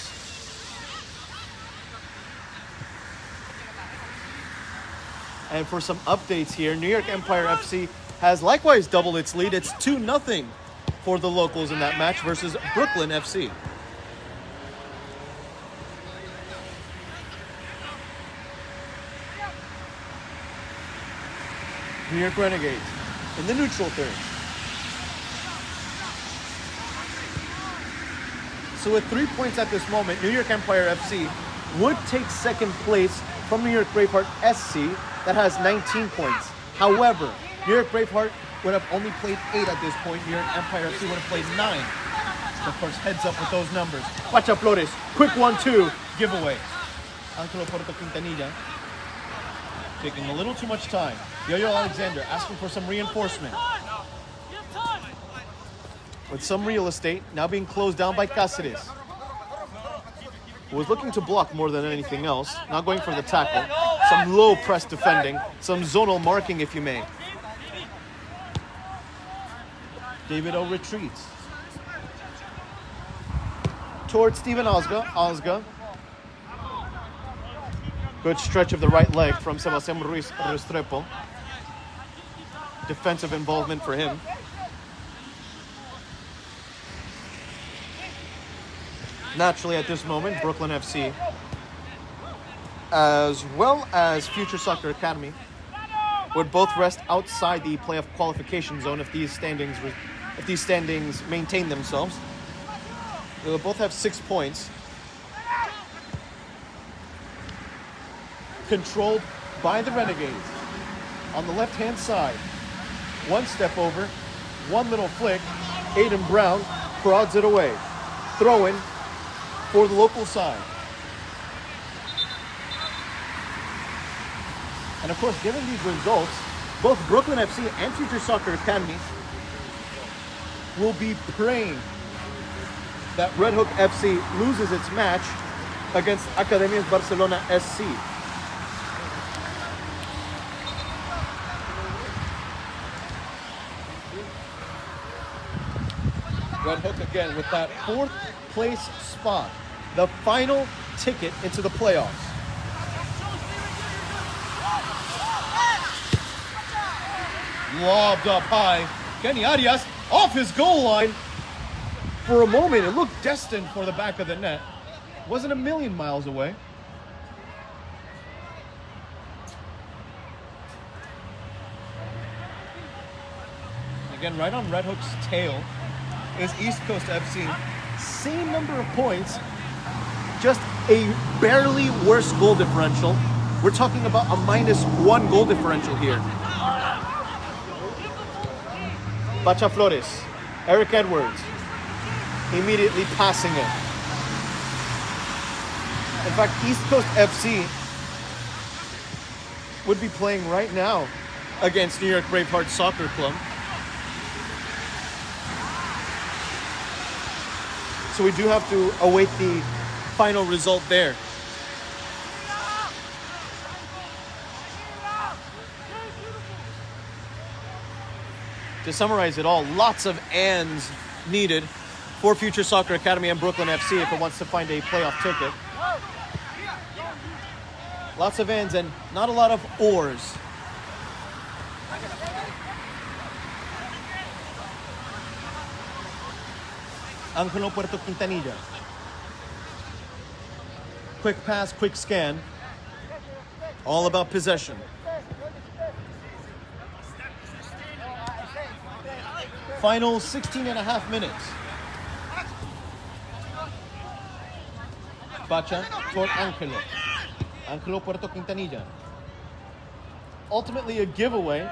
And for some updates here, New York Empire FC has likewise doubled its lead. It's 2-0 for the locals in that match versus Brooklyn FC. New York Renegades in the neutral third. So with 3 points at this moment, New York Empire FC would take second place from New York Braveheart SC that has 19 points. However, New York Braveheart would have only played 8 at this point. New York Empire FC would have played 9. So of course, heads up with those numbers. Pacha Flores, quick 1-2, giveaway. Angelo Porto Quintanilla taking a little too much time. Yo-Yo Alexander asking for some reinforcement. With some real estate now being closed down by Cáceres, who was looking to block more than anything else, not going for the tackle. Some low press defending, some zonal marking if you may. David O retreats. Towards Steven Osga. Good stretch of the right leg from Sebastián Ruiz Restrepo. Defensive involvement for him. Naturally, at this moment, Brooklyn FC, as well as Future Soccer Academy, would both rest outside the playoff qualification zone if these standings maintain themselves. They will both have 6 points. Controlled by the Renegades. On the left-hand side, one step over, one little flick. Aiden Brown prods it away. Throw in for the local side. And of course, given these results, both Brooklyn FC and Future Soccer Academy will be praying that Red Hook FC loses its match against Academias Barcelona SC. Red Hook again with that 4th place spot, the final ticket into the playoffs. lobbed up high. Kenny Arias off his goal line. For a moment, it looked destined for the back of the net. Wasn't a million miles away. Again, right on Red Hook's tail is East Coast FC. Same number of points, just a barely worse goal differential. We're talking about a -1 goal differential here. Bacha Flores, Eric Edwards, immediately passing it. In fact, East Coast FC would be playing right now against New York Bravehearts Soccer Club. So we do have to await the final result there. To summarize it all, lots of ands needed for Future Soccer Academy and Brooklyn FC if it wants to find a playoff ticket. Lots of ands and not a lot of ors. Angelo Puerto Quintanilla. Quick pass, quick scan. All about possession. Final 16 and a half minutes. Bacha for Angelo. Angelo Puerto Quintanilla. Ultimately a giveaway.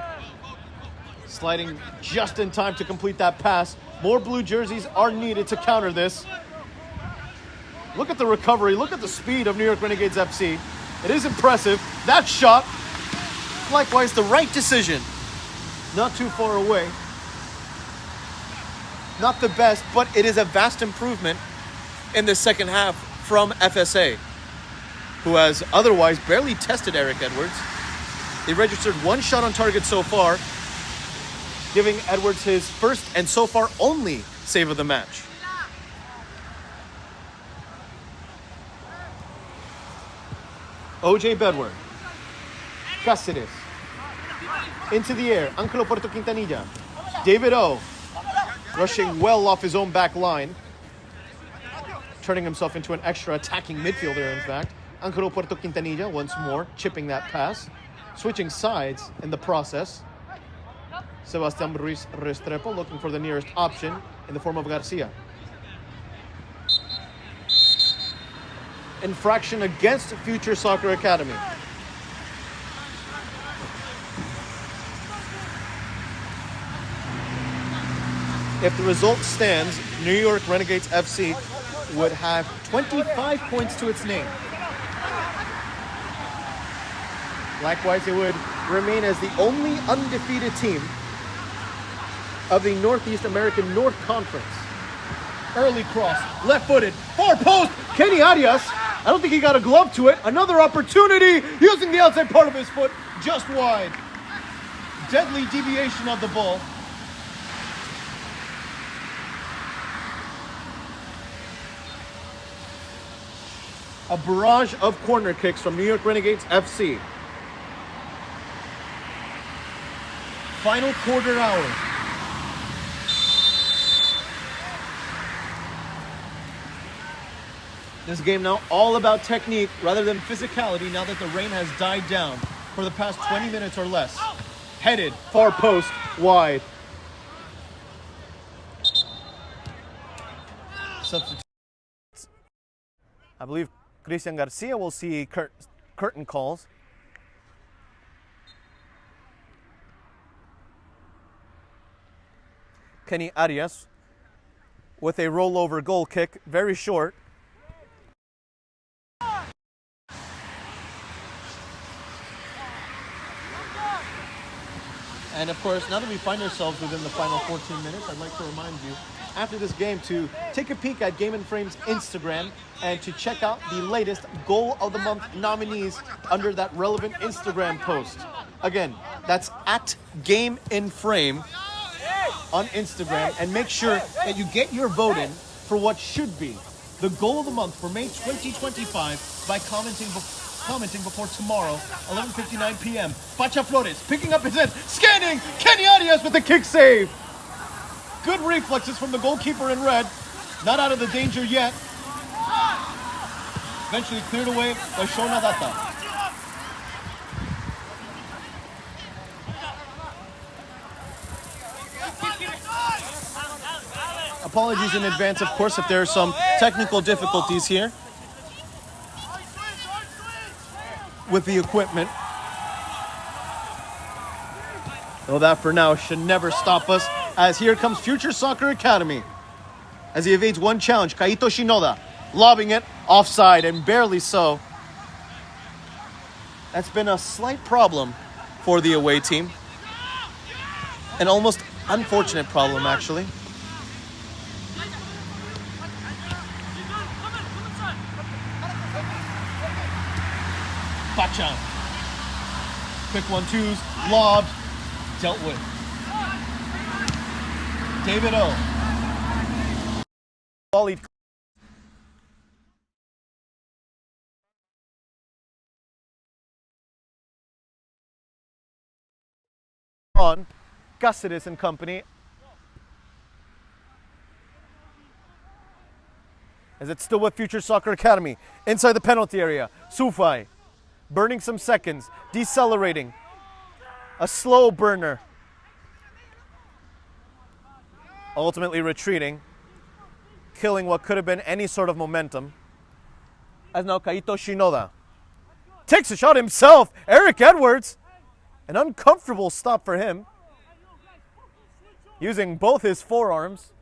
Sliding just in time to complete that pass. More blue jerseys are needed to counter this. Look at the recovery. Look at the speed of New York Renegades FC. It is impressive. That shot, likewise, the right decision. Not too far away. Not the best, but it is a vast improvement in the second half from FSA, who has otherwise barely tested Eric Edwards. They registered 1 shot on target so far, giving Edwards his first and so far only save of the match. OJ Bedward. Cáceres. Into the air. Angelo Puerto Quintanilla. David O. Rushing well off his own back line. Turning himself into an extra attacking midfielder, in fact. Angelo Puerto Quintanilla once more chipping that pass. Switching sides in the process. Sebastián Ruiz Restrepo looking for the nearest option in the form of Garcia. Infraction against Future Soccer Academy. If the result stands, New York Renegades FC would have 25 points to its name. Likewise, it would remain as the only undefeated team of the Northeast American North Conference. Early cross, left-footed, far post, Kenny Arias. I don't think he got a glove to it. Another opportunity, using the outside part of his foot, just wide. Deadly deviation of the ball. A barrage of corner kicks from New York Renegades FC. Final quarter hour. This game now all about technique rather than physicality now that the rain has died down for the past 20 minutes or less. Headed, far post, wide. Substitute. I believe Christian Garcia will see curtain calls. Kenny Arias with a rollover goal kick, very short. And of course, now that we find ourselves within the final 14 minutes, I'd like to remind you, after this game, to take a peek at Game and Frame's Instagram and to check out the latest Goal of the Month nominees under that relevant Instagram post. Again, that's at Game and Frame on Instagram, and make sure that you get your vote in for what should be the Goal of the Month for May 2025 by commenting commenting before tomorrow, 11:59 p.m. Pacha Flores picking up his head, scanning Kenny Arias with a kick save. Good reflexes from the goalkeeper in red. Not out of the danger yet. Eventually cleared away by Shona Data. Apologies in advance, of course, if there are some technical difficulties here with the equipment. Though that for now should never stop us, as here comes Future Soccer Academy. As he evades one challenge, Kaito Shinoda lobbing it offside, and barely so. That's been a slight problem for the away team. An almost unfortunate problem, actually. Pacha. Quick 1-2s, lobbed, dealt with. David O. Volleyed. On Cáceres and company. As it's still with Future Soccer Academy. Inside the penalty area. Sufai. Burning some seconds. Decelerating. A slow burner. Ultimately retreating. Killing what could have been any sort of momentum. As now Kaito Shinoda takes a shot himself. Eric Edwards. An uncomfortable stop for him. Using both his forearms.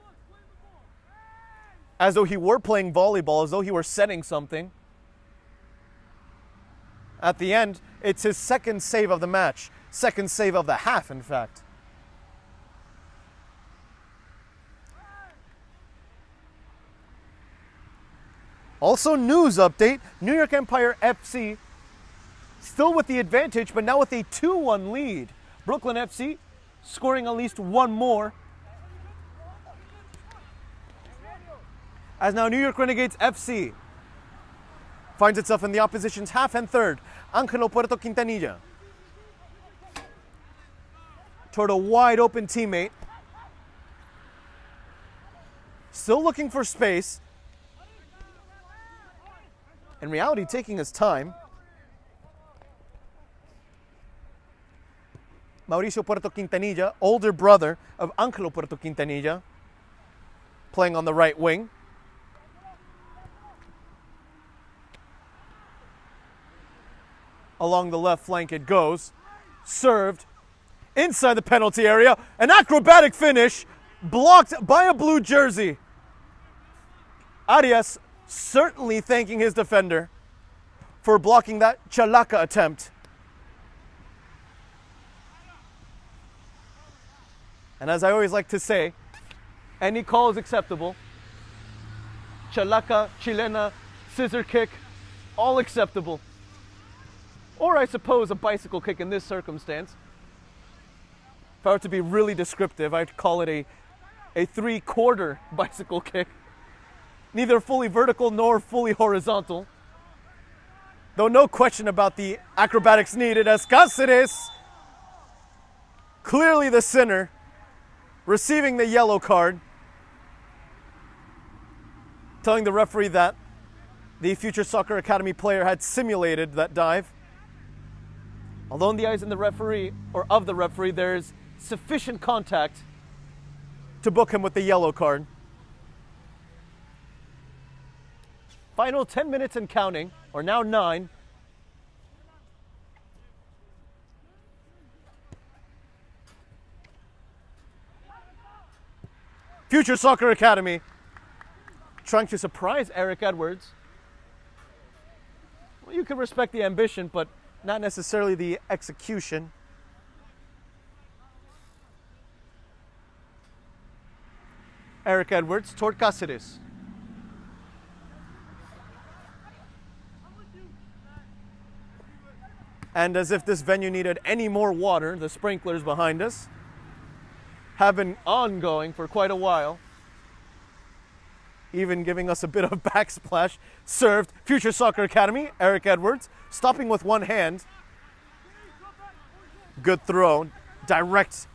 As though he were playing volleyball, as though he were setting something. At the end, it's his second save of the match. Second save of the half, in fact. Also, news update, New York Empire FC still with the advantage, but now with a 2-1 lead. Brooklyn FC scoring at least one more. As now New York Renegades FC finds itself in the opposition's half and third. Angelo Puerto Quintanilla toward a wide open teammate. Still looking for space. In reality, taking his time. Mauricio Puerto Quintanilla, older brother of Angelo Puerto Quintanilla, playing on the right wing. Along the left flank it goes. Served inside the penalty area. An acrobatic finish blocked by a blue jersey. Arias certainly thanking his defender for blocking that Chalaca attempt. And as I always like to say, any call is acceptable. Chalaca, chilena, scissor kick, all acceptable. Or I suppose a bicycle kick in this circumstance. If I were to be really descriptive, I'd call it a 3/4 bicycle kick. Neither fully vertical nor fully horizontal. Though no question about the acrobatics needed, as Cáceres, clearly the sinner, receiving the yellow card, telling the referee that the Future Soccer Academy player had simulated that dive. Although in the eyes of the referee, there's sufficient contact to book him with the yellow card. Final 10 minutes and counting, or now 9. Future Soccer Academy trying to surprise Eric Edwards. Well, you can respect the ambition, but not necessarily the execution. Eric Edwards toward Cáceres. And as if this venue needed any more water, the sprinklers behind us have been ongoing for quite a while. even giving us a bit of backsplash. Served, Future Soccer Academy, Eric Edwards, stopping with one hand. Good throw, direct.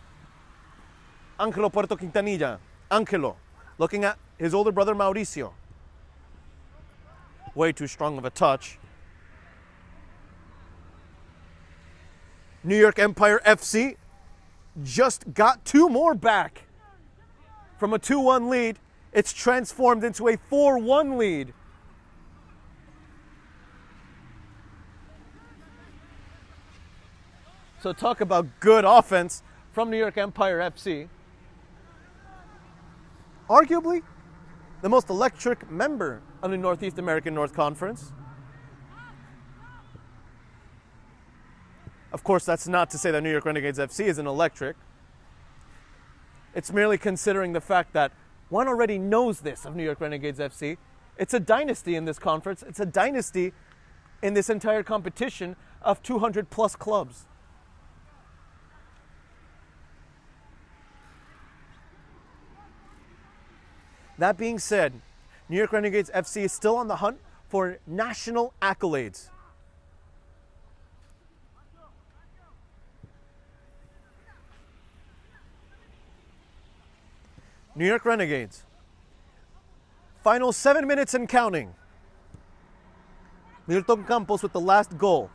Angelo Puerto Quintanilla. Angelo, looking at his older brother Mauricio. Way too strong of a touch. New York Empire FC just got 2 more back. From a 2-1 lead, it's transformed into a 4-1 lead. So talk about good offense from New York Empire FC. Arguably, the most electric member of the Northeast American North Conference. Of course, that's not to say that New York Renegades FC isn't electric. It's merely considering the fact that one already knows this of New York Renegades FC. It's a dynasty in this conference. It's a dynasty in this entire competition of 200 plus clubs. That being said, New York Renegades FC is still on the hunt for national accolades. New York Renegades. Final 7 minutes and counting. Milton Campos with the last goal.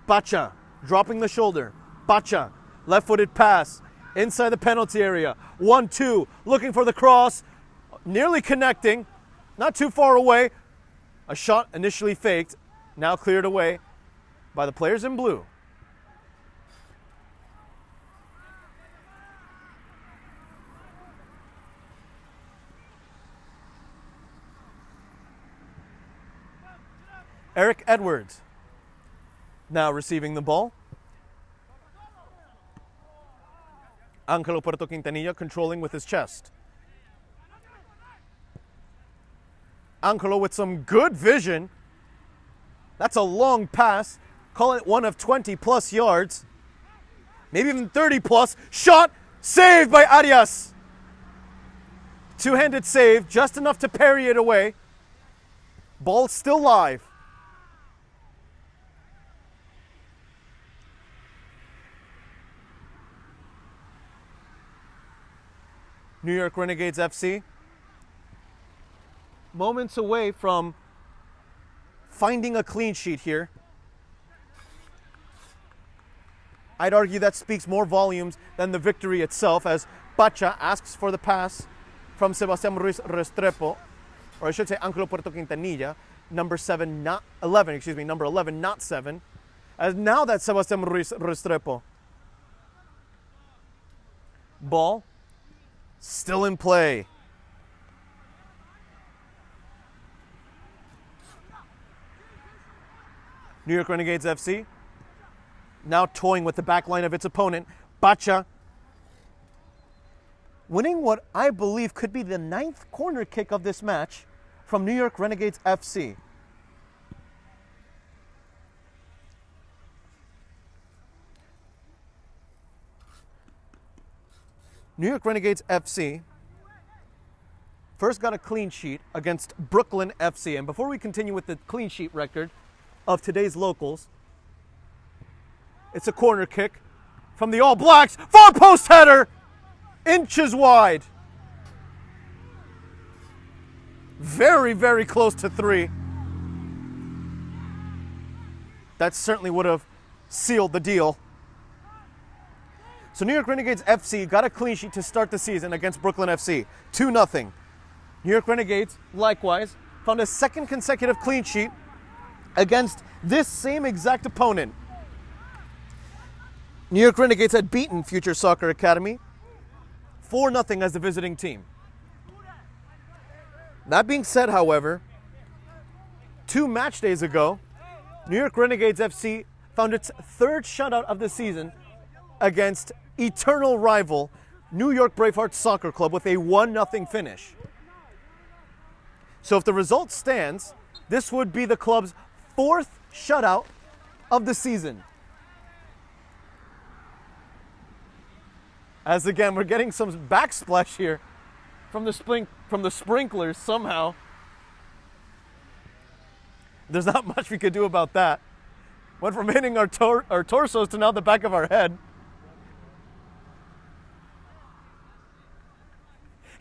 Pacha dropping the shoulder. Pacha, left-footed pass inside the penalty area. 1-2, looking for the cross. Nearly connecting, not too far away. A shot initially faked, now cleared away by the players in blue. Eric Edwards now receiving the ball. Angelo Puerto Quintanilla controlling with his chest. Angelo with some good vision. That's a long pass. Call it one of 20 plus yards. Maybe even 30 plus. Shot, saved by Arias. Two-handed save, just enough to parry it away. Ball still live. New York Renegades FC. Moments away from finding a clean sheet here. I'd argue that speaks more volumes than the victory itself, as Pacha asks for the pass from Sebastián Ruiz Restrepo, or I should say Angelo Puerto Quintanilla, number 11, not 7. As now that's Sebastián Ruiz Restrepo. Ball still in play. New York Renegades FC now toying with the back line of its opponent. Pacha winning what I believe could be the 9th corner kick of this match from New York Renegades FC. New York Renegades FC first got a clean sheet against Brooklyn FC. And before we continue with the clean sheet record of today's locals, it's a corner kick from the All Blacks. Far post header, inches wide. Very, very close to 3. That certainly would have sealed the deal. So New York Renegades FC got a clean sheet to start the season against Brooklyn FC, 2-0. New York Renegades, likewise, found a second consecutive clean sheet against this same exact opponent. New York Renegades had beaten Future Soccer Academy 4-0 as the visiting team. That being said, however, 2 match days ago, New York Renegades FC found its 3rd shutout of the season against eternal rival New York Bravehearts Soccer Club with a 1-0 finish. So if the result stands, this would be the club's 4th shutout of the season. As again, we're getting some backsplash here from the sprinklers somehow. There's not much we could do about that. Went from hitting our torsos to now the back of our head.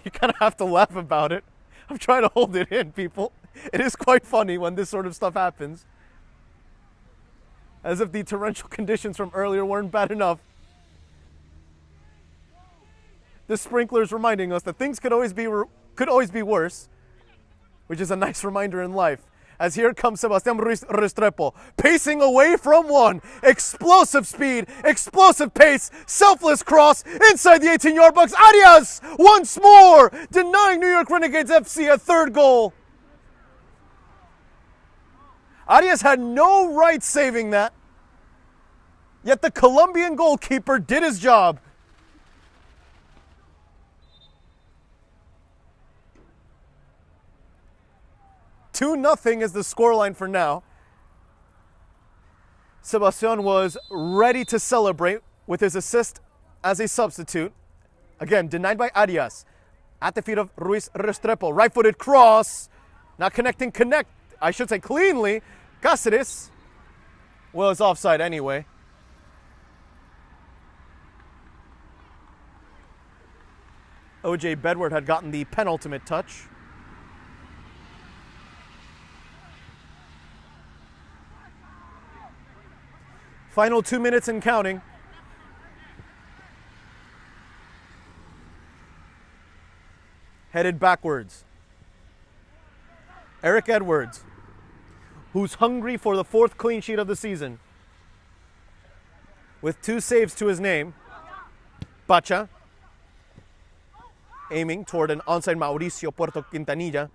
You kind of have to laugh about it. I'm trying to hold it in, people. It is quite funny when this sort of stuff happens. As if the torrential conditions from earlier weren't bad enough. The sprinklers reminding us that things could always be worse, which is a nice reminder in life. As here comes Sebastián Ruiz Restrepo, pacing away from one. Explosive speed, explosive pace, selfless cross inside the 18-yard box. Arias once more denying New York Renegades FC a third goal. Arias had no right saving that, yet the Colombian goalkeeper did his job. 2-0 is the scoreline for now. Sebastián was ready to celebrate with his assist as a substitute. Again, denied by Arias. At the feet of Ruiz Restrepo. Right-footed cross. Not connecting, cleanly. Cáceres. Well, it's offside anyway. O.J. Bedward had gotten the penultimate touch. Final 2 minutes and counting. Headed backwards. Eric Edwards, who's hungry for the 4th clean sheet of the season. With 2 saves to his name. Pacha, aiming toward an onside Mauricio Puerto Quintanilla.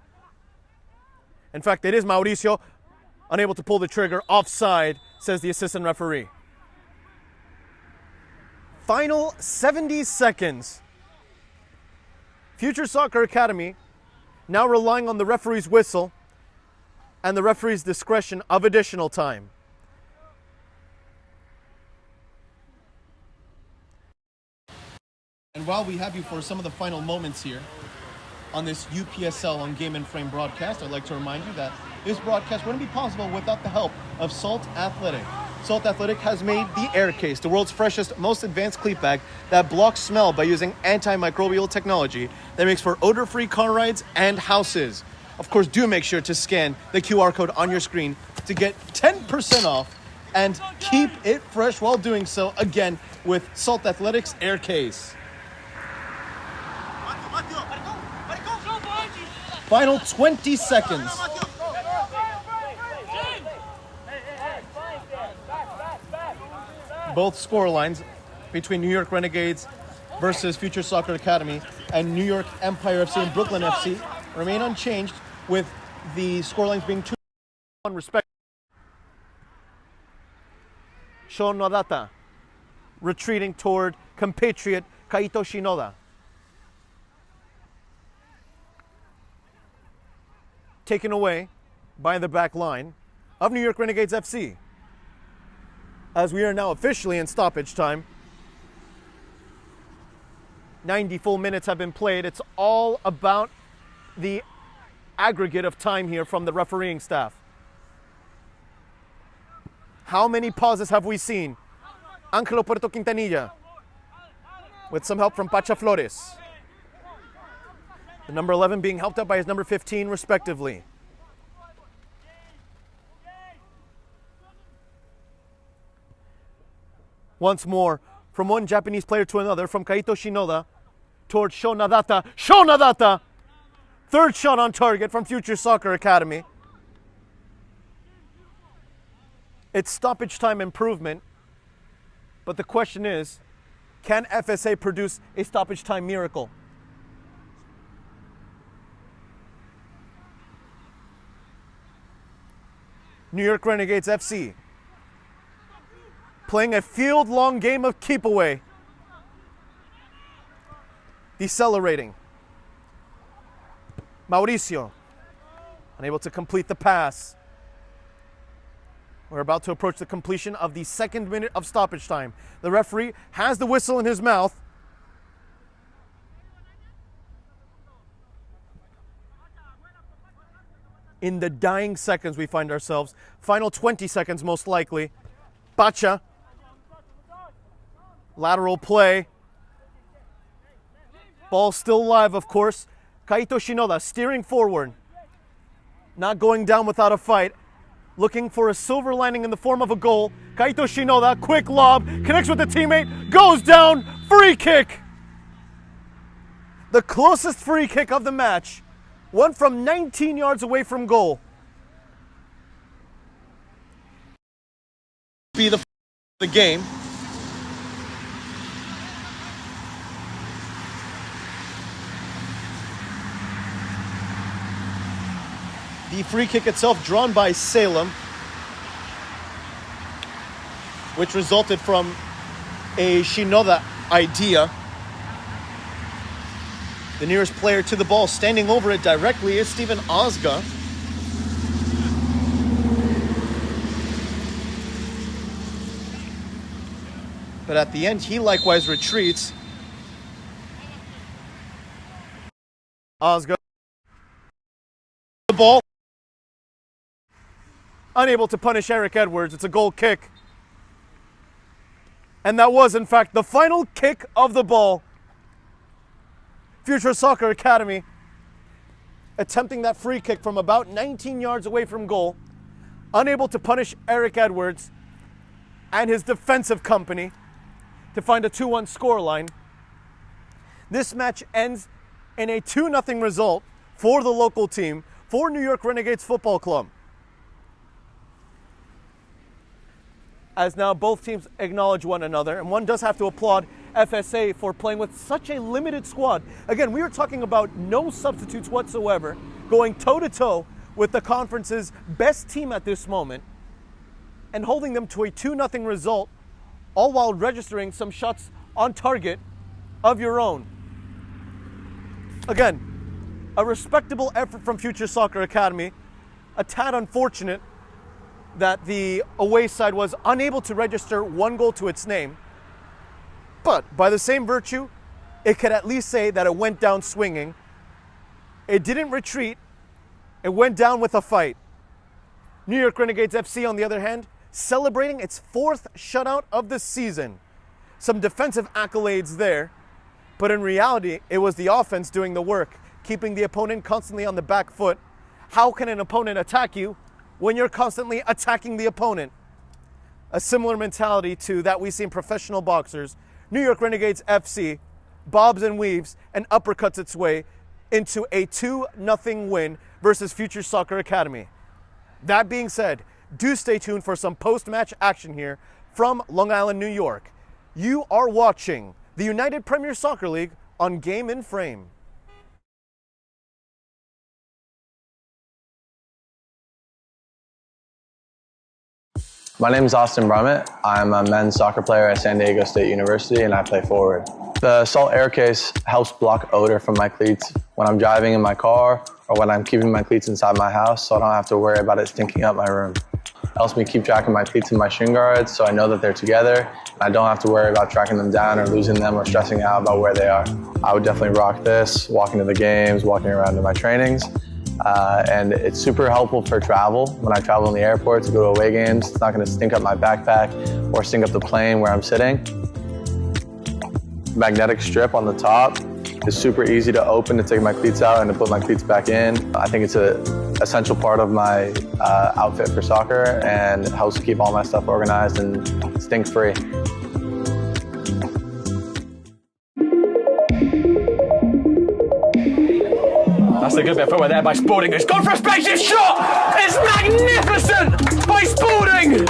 In fact, it is Mauricio, unable to pull the trigger, offside, says the assistant referee. Final 70 seconds. Future Soccer Academy now relying on the referee's whistle and the referee's discretion of additional time. And while we have you for some of the final moments here on this UPSL on Game and Frame broadcast, I'd like to remind you that this broadcast wouldn't be possible without the help of Salt Athletic. Salt Athletic has made the Air Case, the world's freshest, most advanced cleat bag that blocks smell by using antimicrobial technology that makes for odor-free car rides and houses. Of course, do make sure to scan the QR code on your screen to get 10% off and keep it fresh while doing so, again, with Salt Athletic's Air Case. Final 20 seconds. Both scorelines between New York Renegades versus Future Soccer Academy and New York Empire FC and Brooklyn FC remain unchanged, with the scorelines being 2-1 respectively. Sho Nodata retreating toward compatriot Kaito Shinoda. Taken away by the back line of New York Renegades FC. As we are now officially in stoppage time. 90 full minutes have been played. It's all about the aggregate of time here from the refereeing staff. How many pauses have we seen? Angelo Puerto Quintanilla with some help from Pacha Flores. The number 11 being helped out by his number 15 respectively. Once more, from one Japanese player to another, from Kaito Shinoda towards Sho Nadata. Sho Nadata! Third shot on target from Future Soccer Academy. It's stoppage time improvement, but the question is, can FSA produce a stoppage time miracle? New York Renegades FC playing a field-long game of keep away. Decelerating. Mauricio, unable to complete the pass. We're about to approach the completion of the 2nd minute of stoppage time. The referee has the whistle in his mouth. in the dying seconds we find ourselves. Final 20 seconds most likely. Bacha. Lateral play. Ball still live, of course. Kaito Shinoda steering forward. Not going down without a fight. Looking for a silver lining in the form of a goal. Kaito Shinoda, quick lob, connects with the teammate, goes down, free kick. The closest free kick of the match. One from 19 yards away from goal. Be the game. The free kick itself drawn by Salem, which resulted from a Shinoda idea. The nearest player to the ball standing over it directly is Steven Ozga. But at the end, he likewise retreats. Ozga. The ball. Unable to punish Eric Edwards. It's a goal kick. And that was, in fact, the final kick of the ball. Future Soccer Academy attempting that free kick from about 19 yards away from goal. Unable to punish Eric Edwards and his defensive company to find a 2-1 scoreline. This match ends in a 2-0 result for the local team, for New York Renegades Football Club. As now both teams acknowledge one another, and one does have to applaud FSA for playing with such a limited squad. Again, we are talking about no substitutes whatsoever, going toe-to-toe with the conference's best team at this moment, and holding them to a 2-0 result, all while registering some shots on target of your own. Again, a respectable effort from Future Soccer Academy, a tad unfortunate that the away side was unable to register one goal to its name. But by the same virtue, it could at least say that it went down swinging. It didn't retreat. It went down with a fight. New York Renegades FC, on the other hand, celebrating its 4th shutout of the season. Some defensive accolades there, but in reality, it was the offense doing the work, keeping the opponent constantly on the back foot. How can an opponent attack you when you're constantly attacking the opponent? A similar mentality to that we see in professional boxers. New York Renegades FC bobs and weaves and uppercuts its way into a 2-0 win versus Future Soccer Academy. That being said, do stay tuned for some post-match action here from Long Island, New York. You are watching the United Premier Soccer League on Game in Frame. My name is Austin Brummett. I'm a men's soccer player at San Diego State University, and I play forward. The Salt Air Case helps block odor from my cleats when I'm driving in my car or when I'm keeping my cleats inside my house, so I don't have to worry about it stinking up my room. It helps me keep track of my cleats and my shin guards, so I know that they're together, and I don't have to worry about tracking them down or losing them or stressing out about where they are. I would definitely rock this, walking to the games, walking around to my trainings. And it's super helpful for travel. When I travel in the airport to go to away games, it's not going to stink up my backpack or stink up the plane where I'm sitting. Magnetic strip on the top is super easy to open to take my cleats out and to put my cleats back in. I think it's an essential part of my outfit for soccer, and it helps keep all my stuff organized and stink-free. That's a good bit of footwork there by Spalding. It's gone for a spacious shot! It's magnificent by Spalding!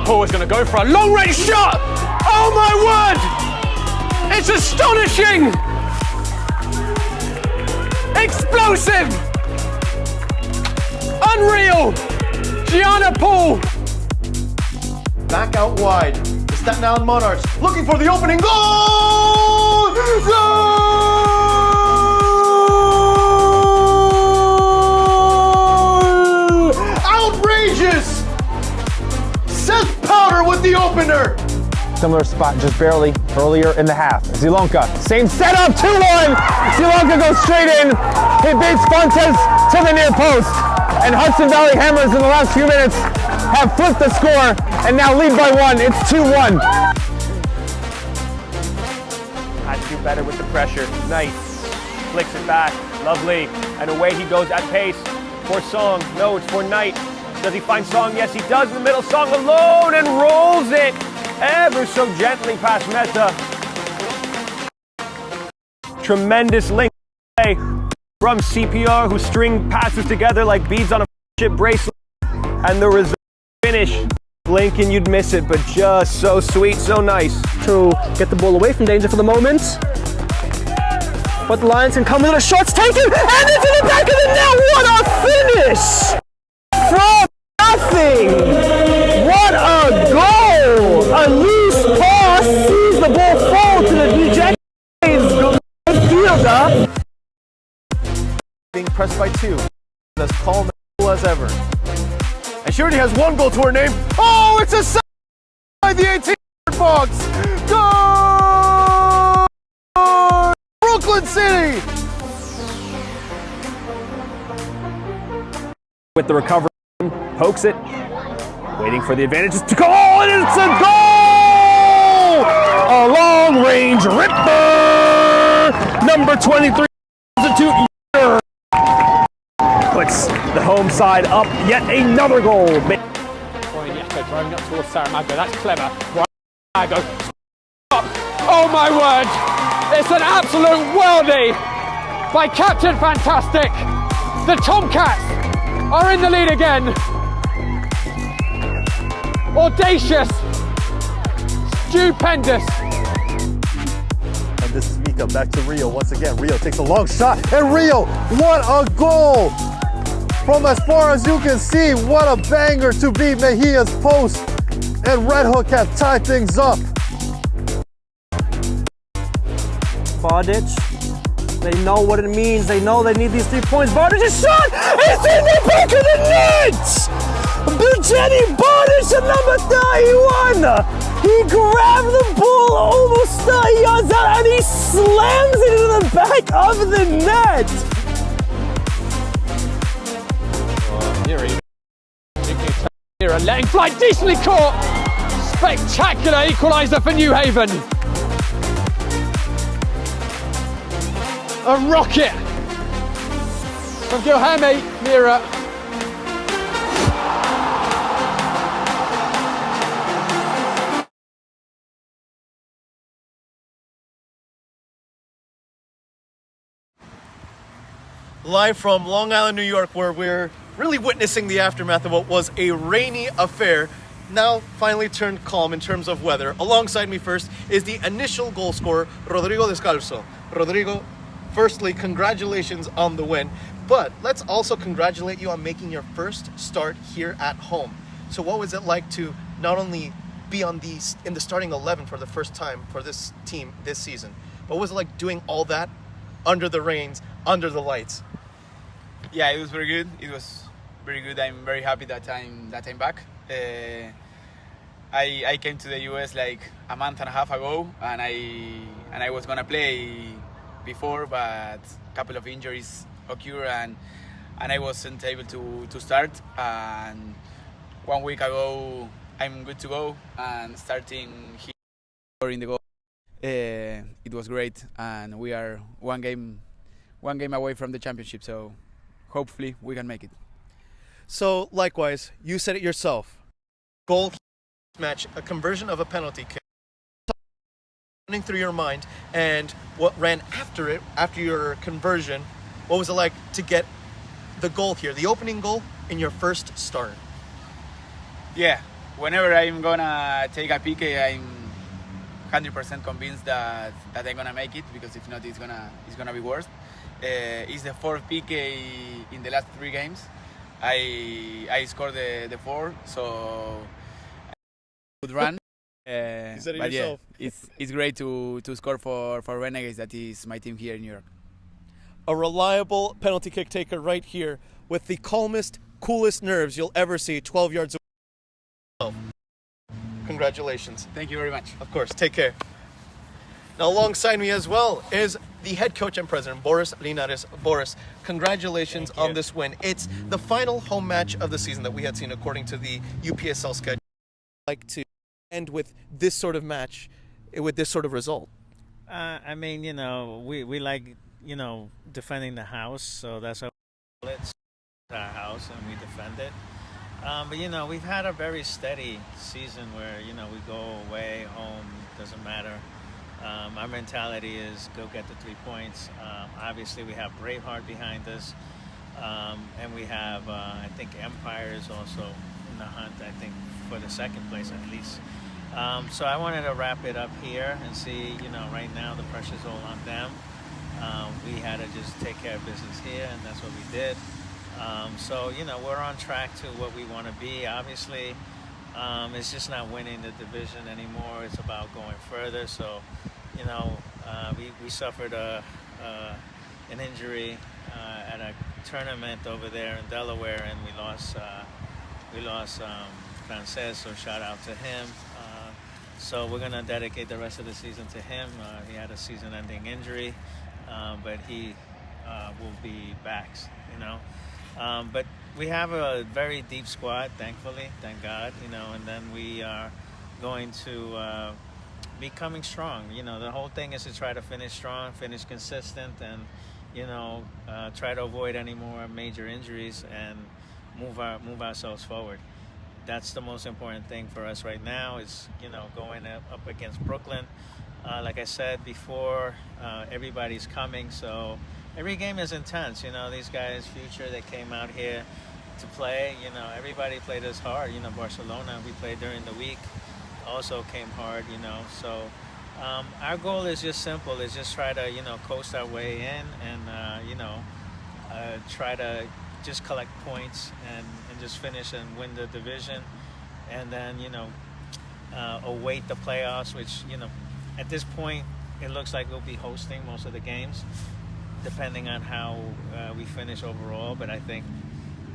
Paul is going to go for a long-range shot. Oh my word! It's astonishing! Explosive! Unreal! Gianna Paul! Back out wide. The Staten Island Monarchs looking for the opening goal! Goal! Outrageous! Seth Powder with the opener! Similar spot just barely earlier in the half. Zielonka, same setup, 2-1. Zielonka goes straight in. He beats Fontes to the near post. And Hudson Valley Hammers in the last few minutes have flipped the score and now lead by 1. It's 2-1. Had to do better with the pressure. Nice. Flicks it back. Lovely. And away he goes at pace. For Song. No, it's for Knight. Does he find Song? Yes, he does in the middle. Song alone and rolls it ever so gently past Meta. Tremendous link play from CPR, who string passes together like beads on a ship bracelet. And the result finish. Blink and you'd miss it, but just so sweet, so nice. To get the ball away from danger for the moment. But the Lions can come with a shot's taken, and it's in the back of the net. What a finish! From nothing! What a goal! A loose pass sees the ball fall to the dejected midfielder. Being pressed by 2. As calm and cool as ever. And she already has 1 goal to her name. Oh, it's a save by the 18-yard box! Goal! Brooklyn City! With the recovery, pokes it, waiting for the advantages to go, and it's a goal! A long-range ripper! Number 23, puts the home side up, yet another goal. Brian Yako driving up towards Saramago. That's clever. Brian Saramago. Oh my word! It's an absolute worldie by Captain Fantastic. The Tomcats are in the lead again. Audacious. Stupendous. And this is Mika back to Rio once again. Rio takes a long shot, and Rio, what a goal! From as far as you can see, what a banger to beat Mejia's post, and Red Hook have tied things up. Bardic, they know what it means. They know they need these 3 points. Bardic's shot is in the back of the net! Bujeni Bardic at number 31! He grabbed the ball almost 30 yards out and he slams it into the back of the net! Here, letting fly, decently caught. Spectacular equaliser for New Haven. A rocket from Gilhame Mira. Live from Long Island, New York, where we're really witnessing the aftermath of what was a rainy affair, now finally turned calm in terms of weather. Alongside me first is the initial goal scorer, Rodrigo Descalzo. Rodrigo, firstly, congratulations on the win, but let's also congratulate you on making your first start here at home. So what was it like to not only be in the starting 11 for the first time for this team this season, but what was it like doing all that under the rains, under the lights? Yeah, it was very good. It was very good. I'm very happy that I'm back. I came to the US like a month and a half ago, and I was gonna play before, but a couple of injuries occurred, and I wasn't able to start. And 1 week ago, I'm good to go and starting here in the goal. It was great, and we are one game away from the championship. So hopefully we can make it. So likewise, you said it yourself. Goal match, a conversion of a penalty kick. Running through your mind, and what ran after it, after your conversion, what was it like to get the goal here, the opening goal in your first start? Yeah, whenever I'm gonna take a PK, I'm 100% convinced that I'm gonna make it, because if not, it's gonna be worse. It's the fourth PK in the last 3 games. I scored the 4, so good run. You said it but yourself. Yeah, it's great to score for Renegades. That is my team here in New York. A reliable penalty kick taker right here with the calmest, coolest nerves you'll ever see 12 yards away. Congratulations. Thank you very much. Of course, take care. Now, alongside me as well is the head coach and president, Boris Linares. Boris, congratulations on this win. It's the final home match of the season that we had seen according to the UPSL schedule. I'd like to end with this sort of match, with this sort of result. I mean, you know, we like, you know, defending the house, so that's how it's our house and we defend it. But, you know, we've had a very steady season where, you know, we go away, home, doesn't matter. Our mentality is go get the 3 points. Obviously, we have Braveheart behind us, and we have, I think, Empire is also in the hunt, I think, for the 2nd place at least. So I wanted to wrap it up here and see, you know, right now the pressure's all on them. We had to just take care of business here, and that's what we did. So, you know, we're on track to what we want to be. Obviously, it's just not winning the division anymore. It's about going further. So, you know, we suffered an injury at a tournament over there in Delaware, and we lost Frances, so shout out to him. So we're going to dedicate the rest of the season to him. He had a season-ending injury, but he will be back, you know. But we have a very deep squad, thankfully, thank God, you know, and then we are going to be coming strong. You know, the whole thing is to try to finish strong, finish consistent, and, you know, try to avoid any more major injuries and move ourselves forward. That's the most important thing for us right now is, you know, going up against Brooklyn. Like I said before, everybody's coming, so every game is intense. You know, these guys, Future, they came out here to play. You know, everybody played us hard. You know, Barcelona, we played during the week, also came hard, you know. So our goal is just simple, is just try to, you know, coast our way in and, you know, try to just collect points and just finish and win the division. And then, you know, await the playoffs, which, you know, at this point, it looks like we'll be hosting most of the games, depending on how we finish overall. But I think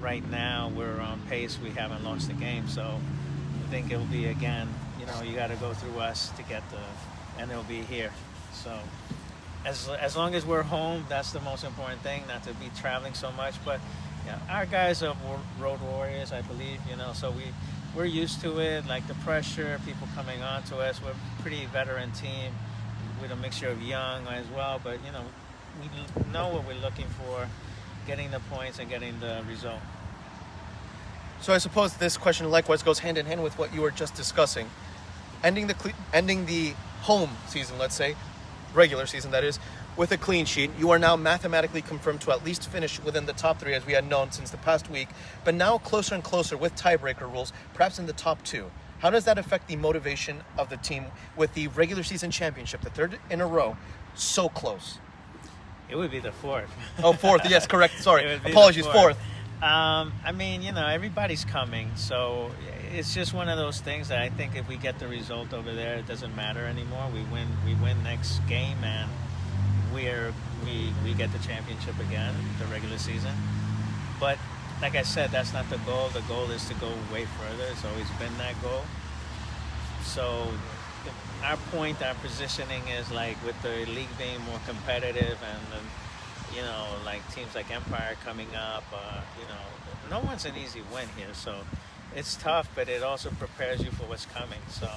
right now we're on pace. We haven't lost a game. So I think it'll be, again, you know, you got to go through us to get and it'll be here. So as long as we're home, that's the most important thing, not to be traveling so much. But yeah, our guys are road warriors, I believe, you know, so we're used to it, like the pressure, people coming on to us. We're a pretty veteran team with a mixture of young as well, but, you know, we know what we're looking for, getting the points and getting the result. So I suppose this question likewise goes hand in hand with what you were just discussing. Ending the home season, let's say, regular season that is, with a clean sheet, you are now mathematically confirmed to at least finish within the top 3, as we had known since the past week, but now closer and closer with tiebreaker rules, perhaps in the top 2. How does that affect the motivation of the team with the regular season championship, the 3rd in a row, so close? It would be the 4th. Oh, 4th, yes, correct, sorry, apologies, 4th. I mean, you know, everybody's coming, so it's just one of those things that I think if we get the result over there, it doesn't matter anymore. We win next game, and we get the championship again, the regular season. But like I said, that's not the goal. The goal is to go way further. It's always been that goal. So our positioning is like with the league being more competitive and then, you know, like teams like Empire coming up, you know, no one's an easy win here. So it's tough, but it also prepares you for what's coming. So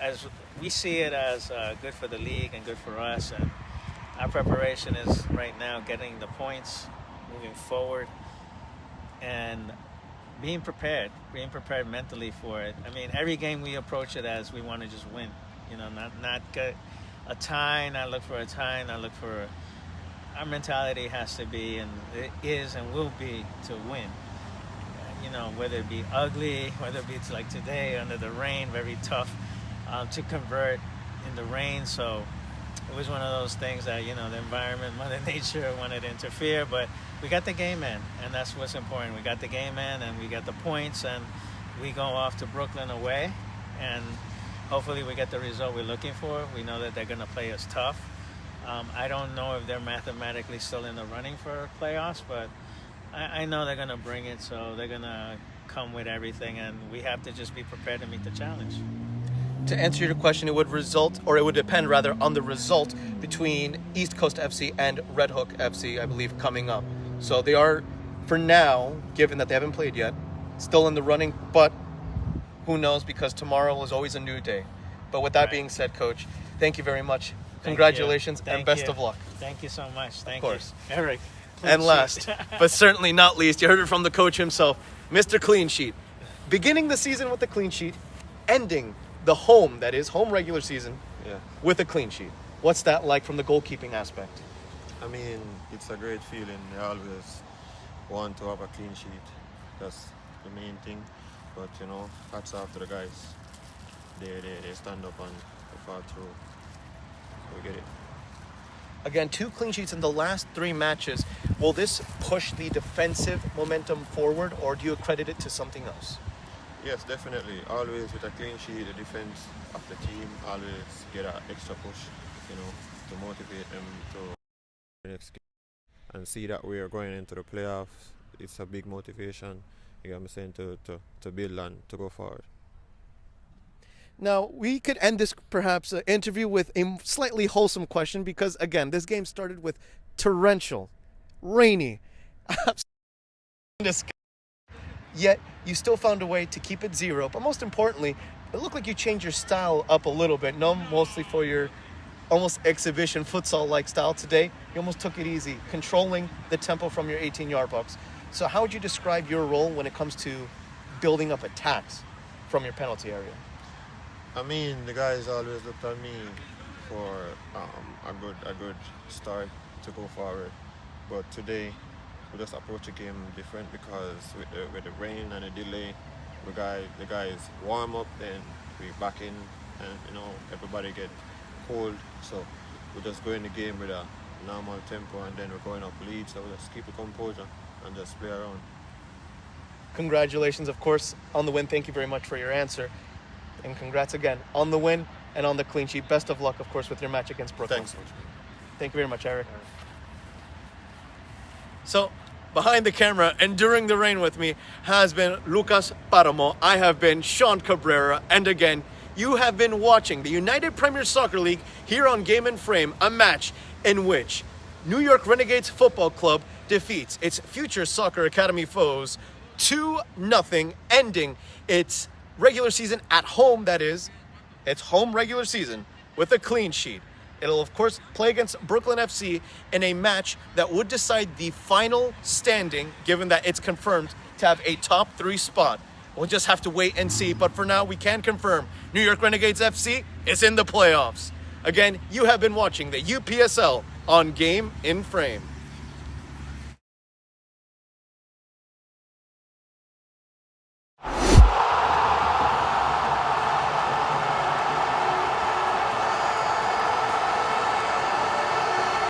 as we see it as good for the league and good for us, and our preparation is right now getting the points, moving forward, and being prepared mentally for it. I mean, every game we approach it as we want to just win. You know, not get a tie, not look for a tie, not look for. Our mentality has to be, and it is and will be, to win. you know, whether it be ugly, whether it be like today under the rain, very tough to convert in the rain. So it was one of those things that, you know, the environment, Mother Nature wanted to interfere, but we got the game in, and that's what's important. We got the game in, and we got the points, and we go off to Brooklyn away, and hopefully we get the result we're looking for. We know that they're going to play us tough. I don't know if they're mathematically still in the running for playoffs, but I know they're going to bring it, so they're going to come with everything, and we have to just be prepared to meet the challenge. To answer your question, it would depend rather on the result between East Coast FC and Red Hook FC, I believe, coming up. So they are, for now, given that they haven't played yet, still in the running, but who knows, because tomorrow is always a new day. But with that being said, Coach, thank you very much. Congratulations and best of luck. Thank you so much. Thank Of course. you. Eric. And last, but certainly not least, you heard it from the coach himself, Mr. Clean Sheet. Beginning the season with a clean sheet, ending the home regular season, with a clean sheet. What's that like from the goalkeeping aspect? I mean, it's a great feeling. I always want to have a clean sheet. That's the main thing. But, you know, hats off to the guys. They stand up and they fall through. We get it. Again, 2 clean sheets in the last 3 matches. Will this push the defensive momentum forward, or do you accredit it to something else? Yes, definitely. Always with a clean sheet, the defense of the team always get an extra push, you know, to motivate them to the next game. And see that we are going into the playoffs. It's a big motivation, you know what I'm saying, to build and to go forward. Now, we could end this perhaps interview with a slightly wholesome question, because, again, this game started with torrential, rainy, yet you still found a way to keep it 0. But most importantly, it looked like you changed your style up a little bit, known mostly for your almost exhibition futsal-like style. Today, you almost took it easy, controlling the tempo from your 18-yard box. So how would you describe your role when it comes to building up attacks from your penalty area? I mean, the guys always looked at me for a good start to go forward. But today, we just approach the game different, because with the rain and the delay, the guys warm up, then we back in, and, you know, everybody get cold. So we just go in the game with a normal tempo, and then we're going up lead. So we just keep the composure and just play around. Congratulations, of course, on the win. Thank you very much for your answer. And congrats again on the win and on the clean sheet. Best of luck, of course, with your match against Brooklyn. Thanks. Thank you very much, Eric. So, behind the camera and during the rain with me has been Lucas Paramo. I have been Sean Cabrera. And again, you have been watching the United Premier Soccer League here on Game and Frame, a match in which New York Renegades Football Club defeats its Future Soccer Academy foes 2-0, ending its regular season at home, that is, its home regular season, with a clean sheet. It'll, of course, play against Brooklyn FC in a match that would decide the final standing, given that it's confirmed to have a top 3 spot. We'll just have to wait and see, but for now, we can confirm New York Renegades FC is in the playoffs. Again, you have been watching the UPSL on Game in Frame.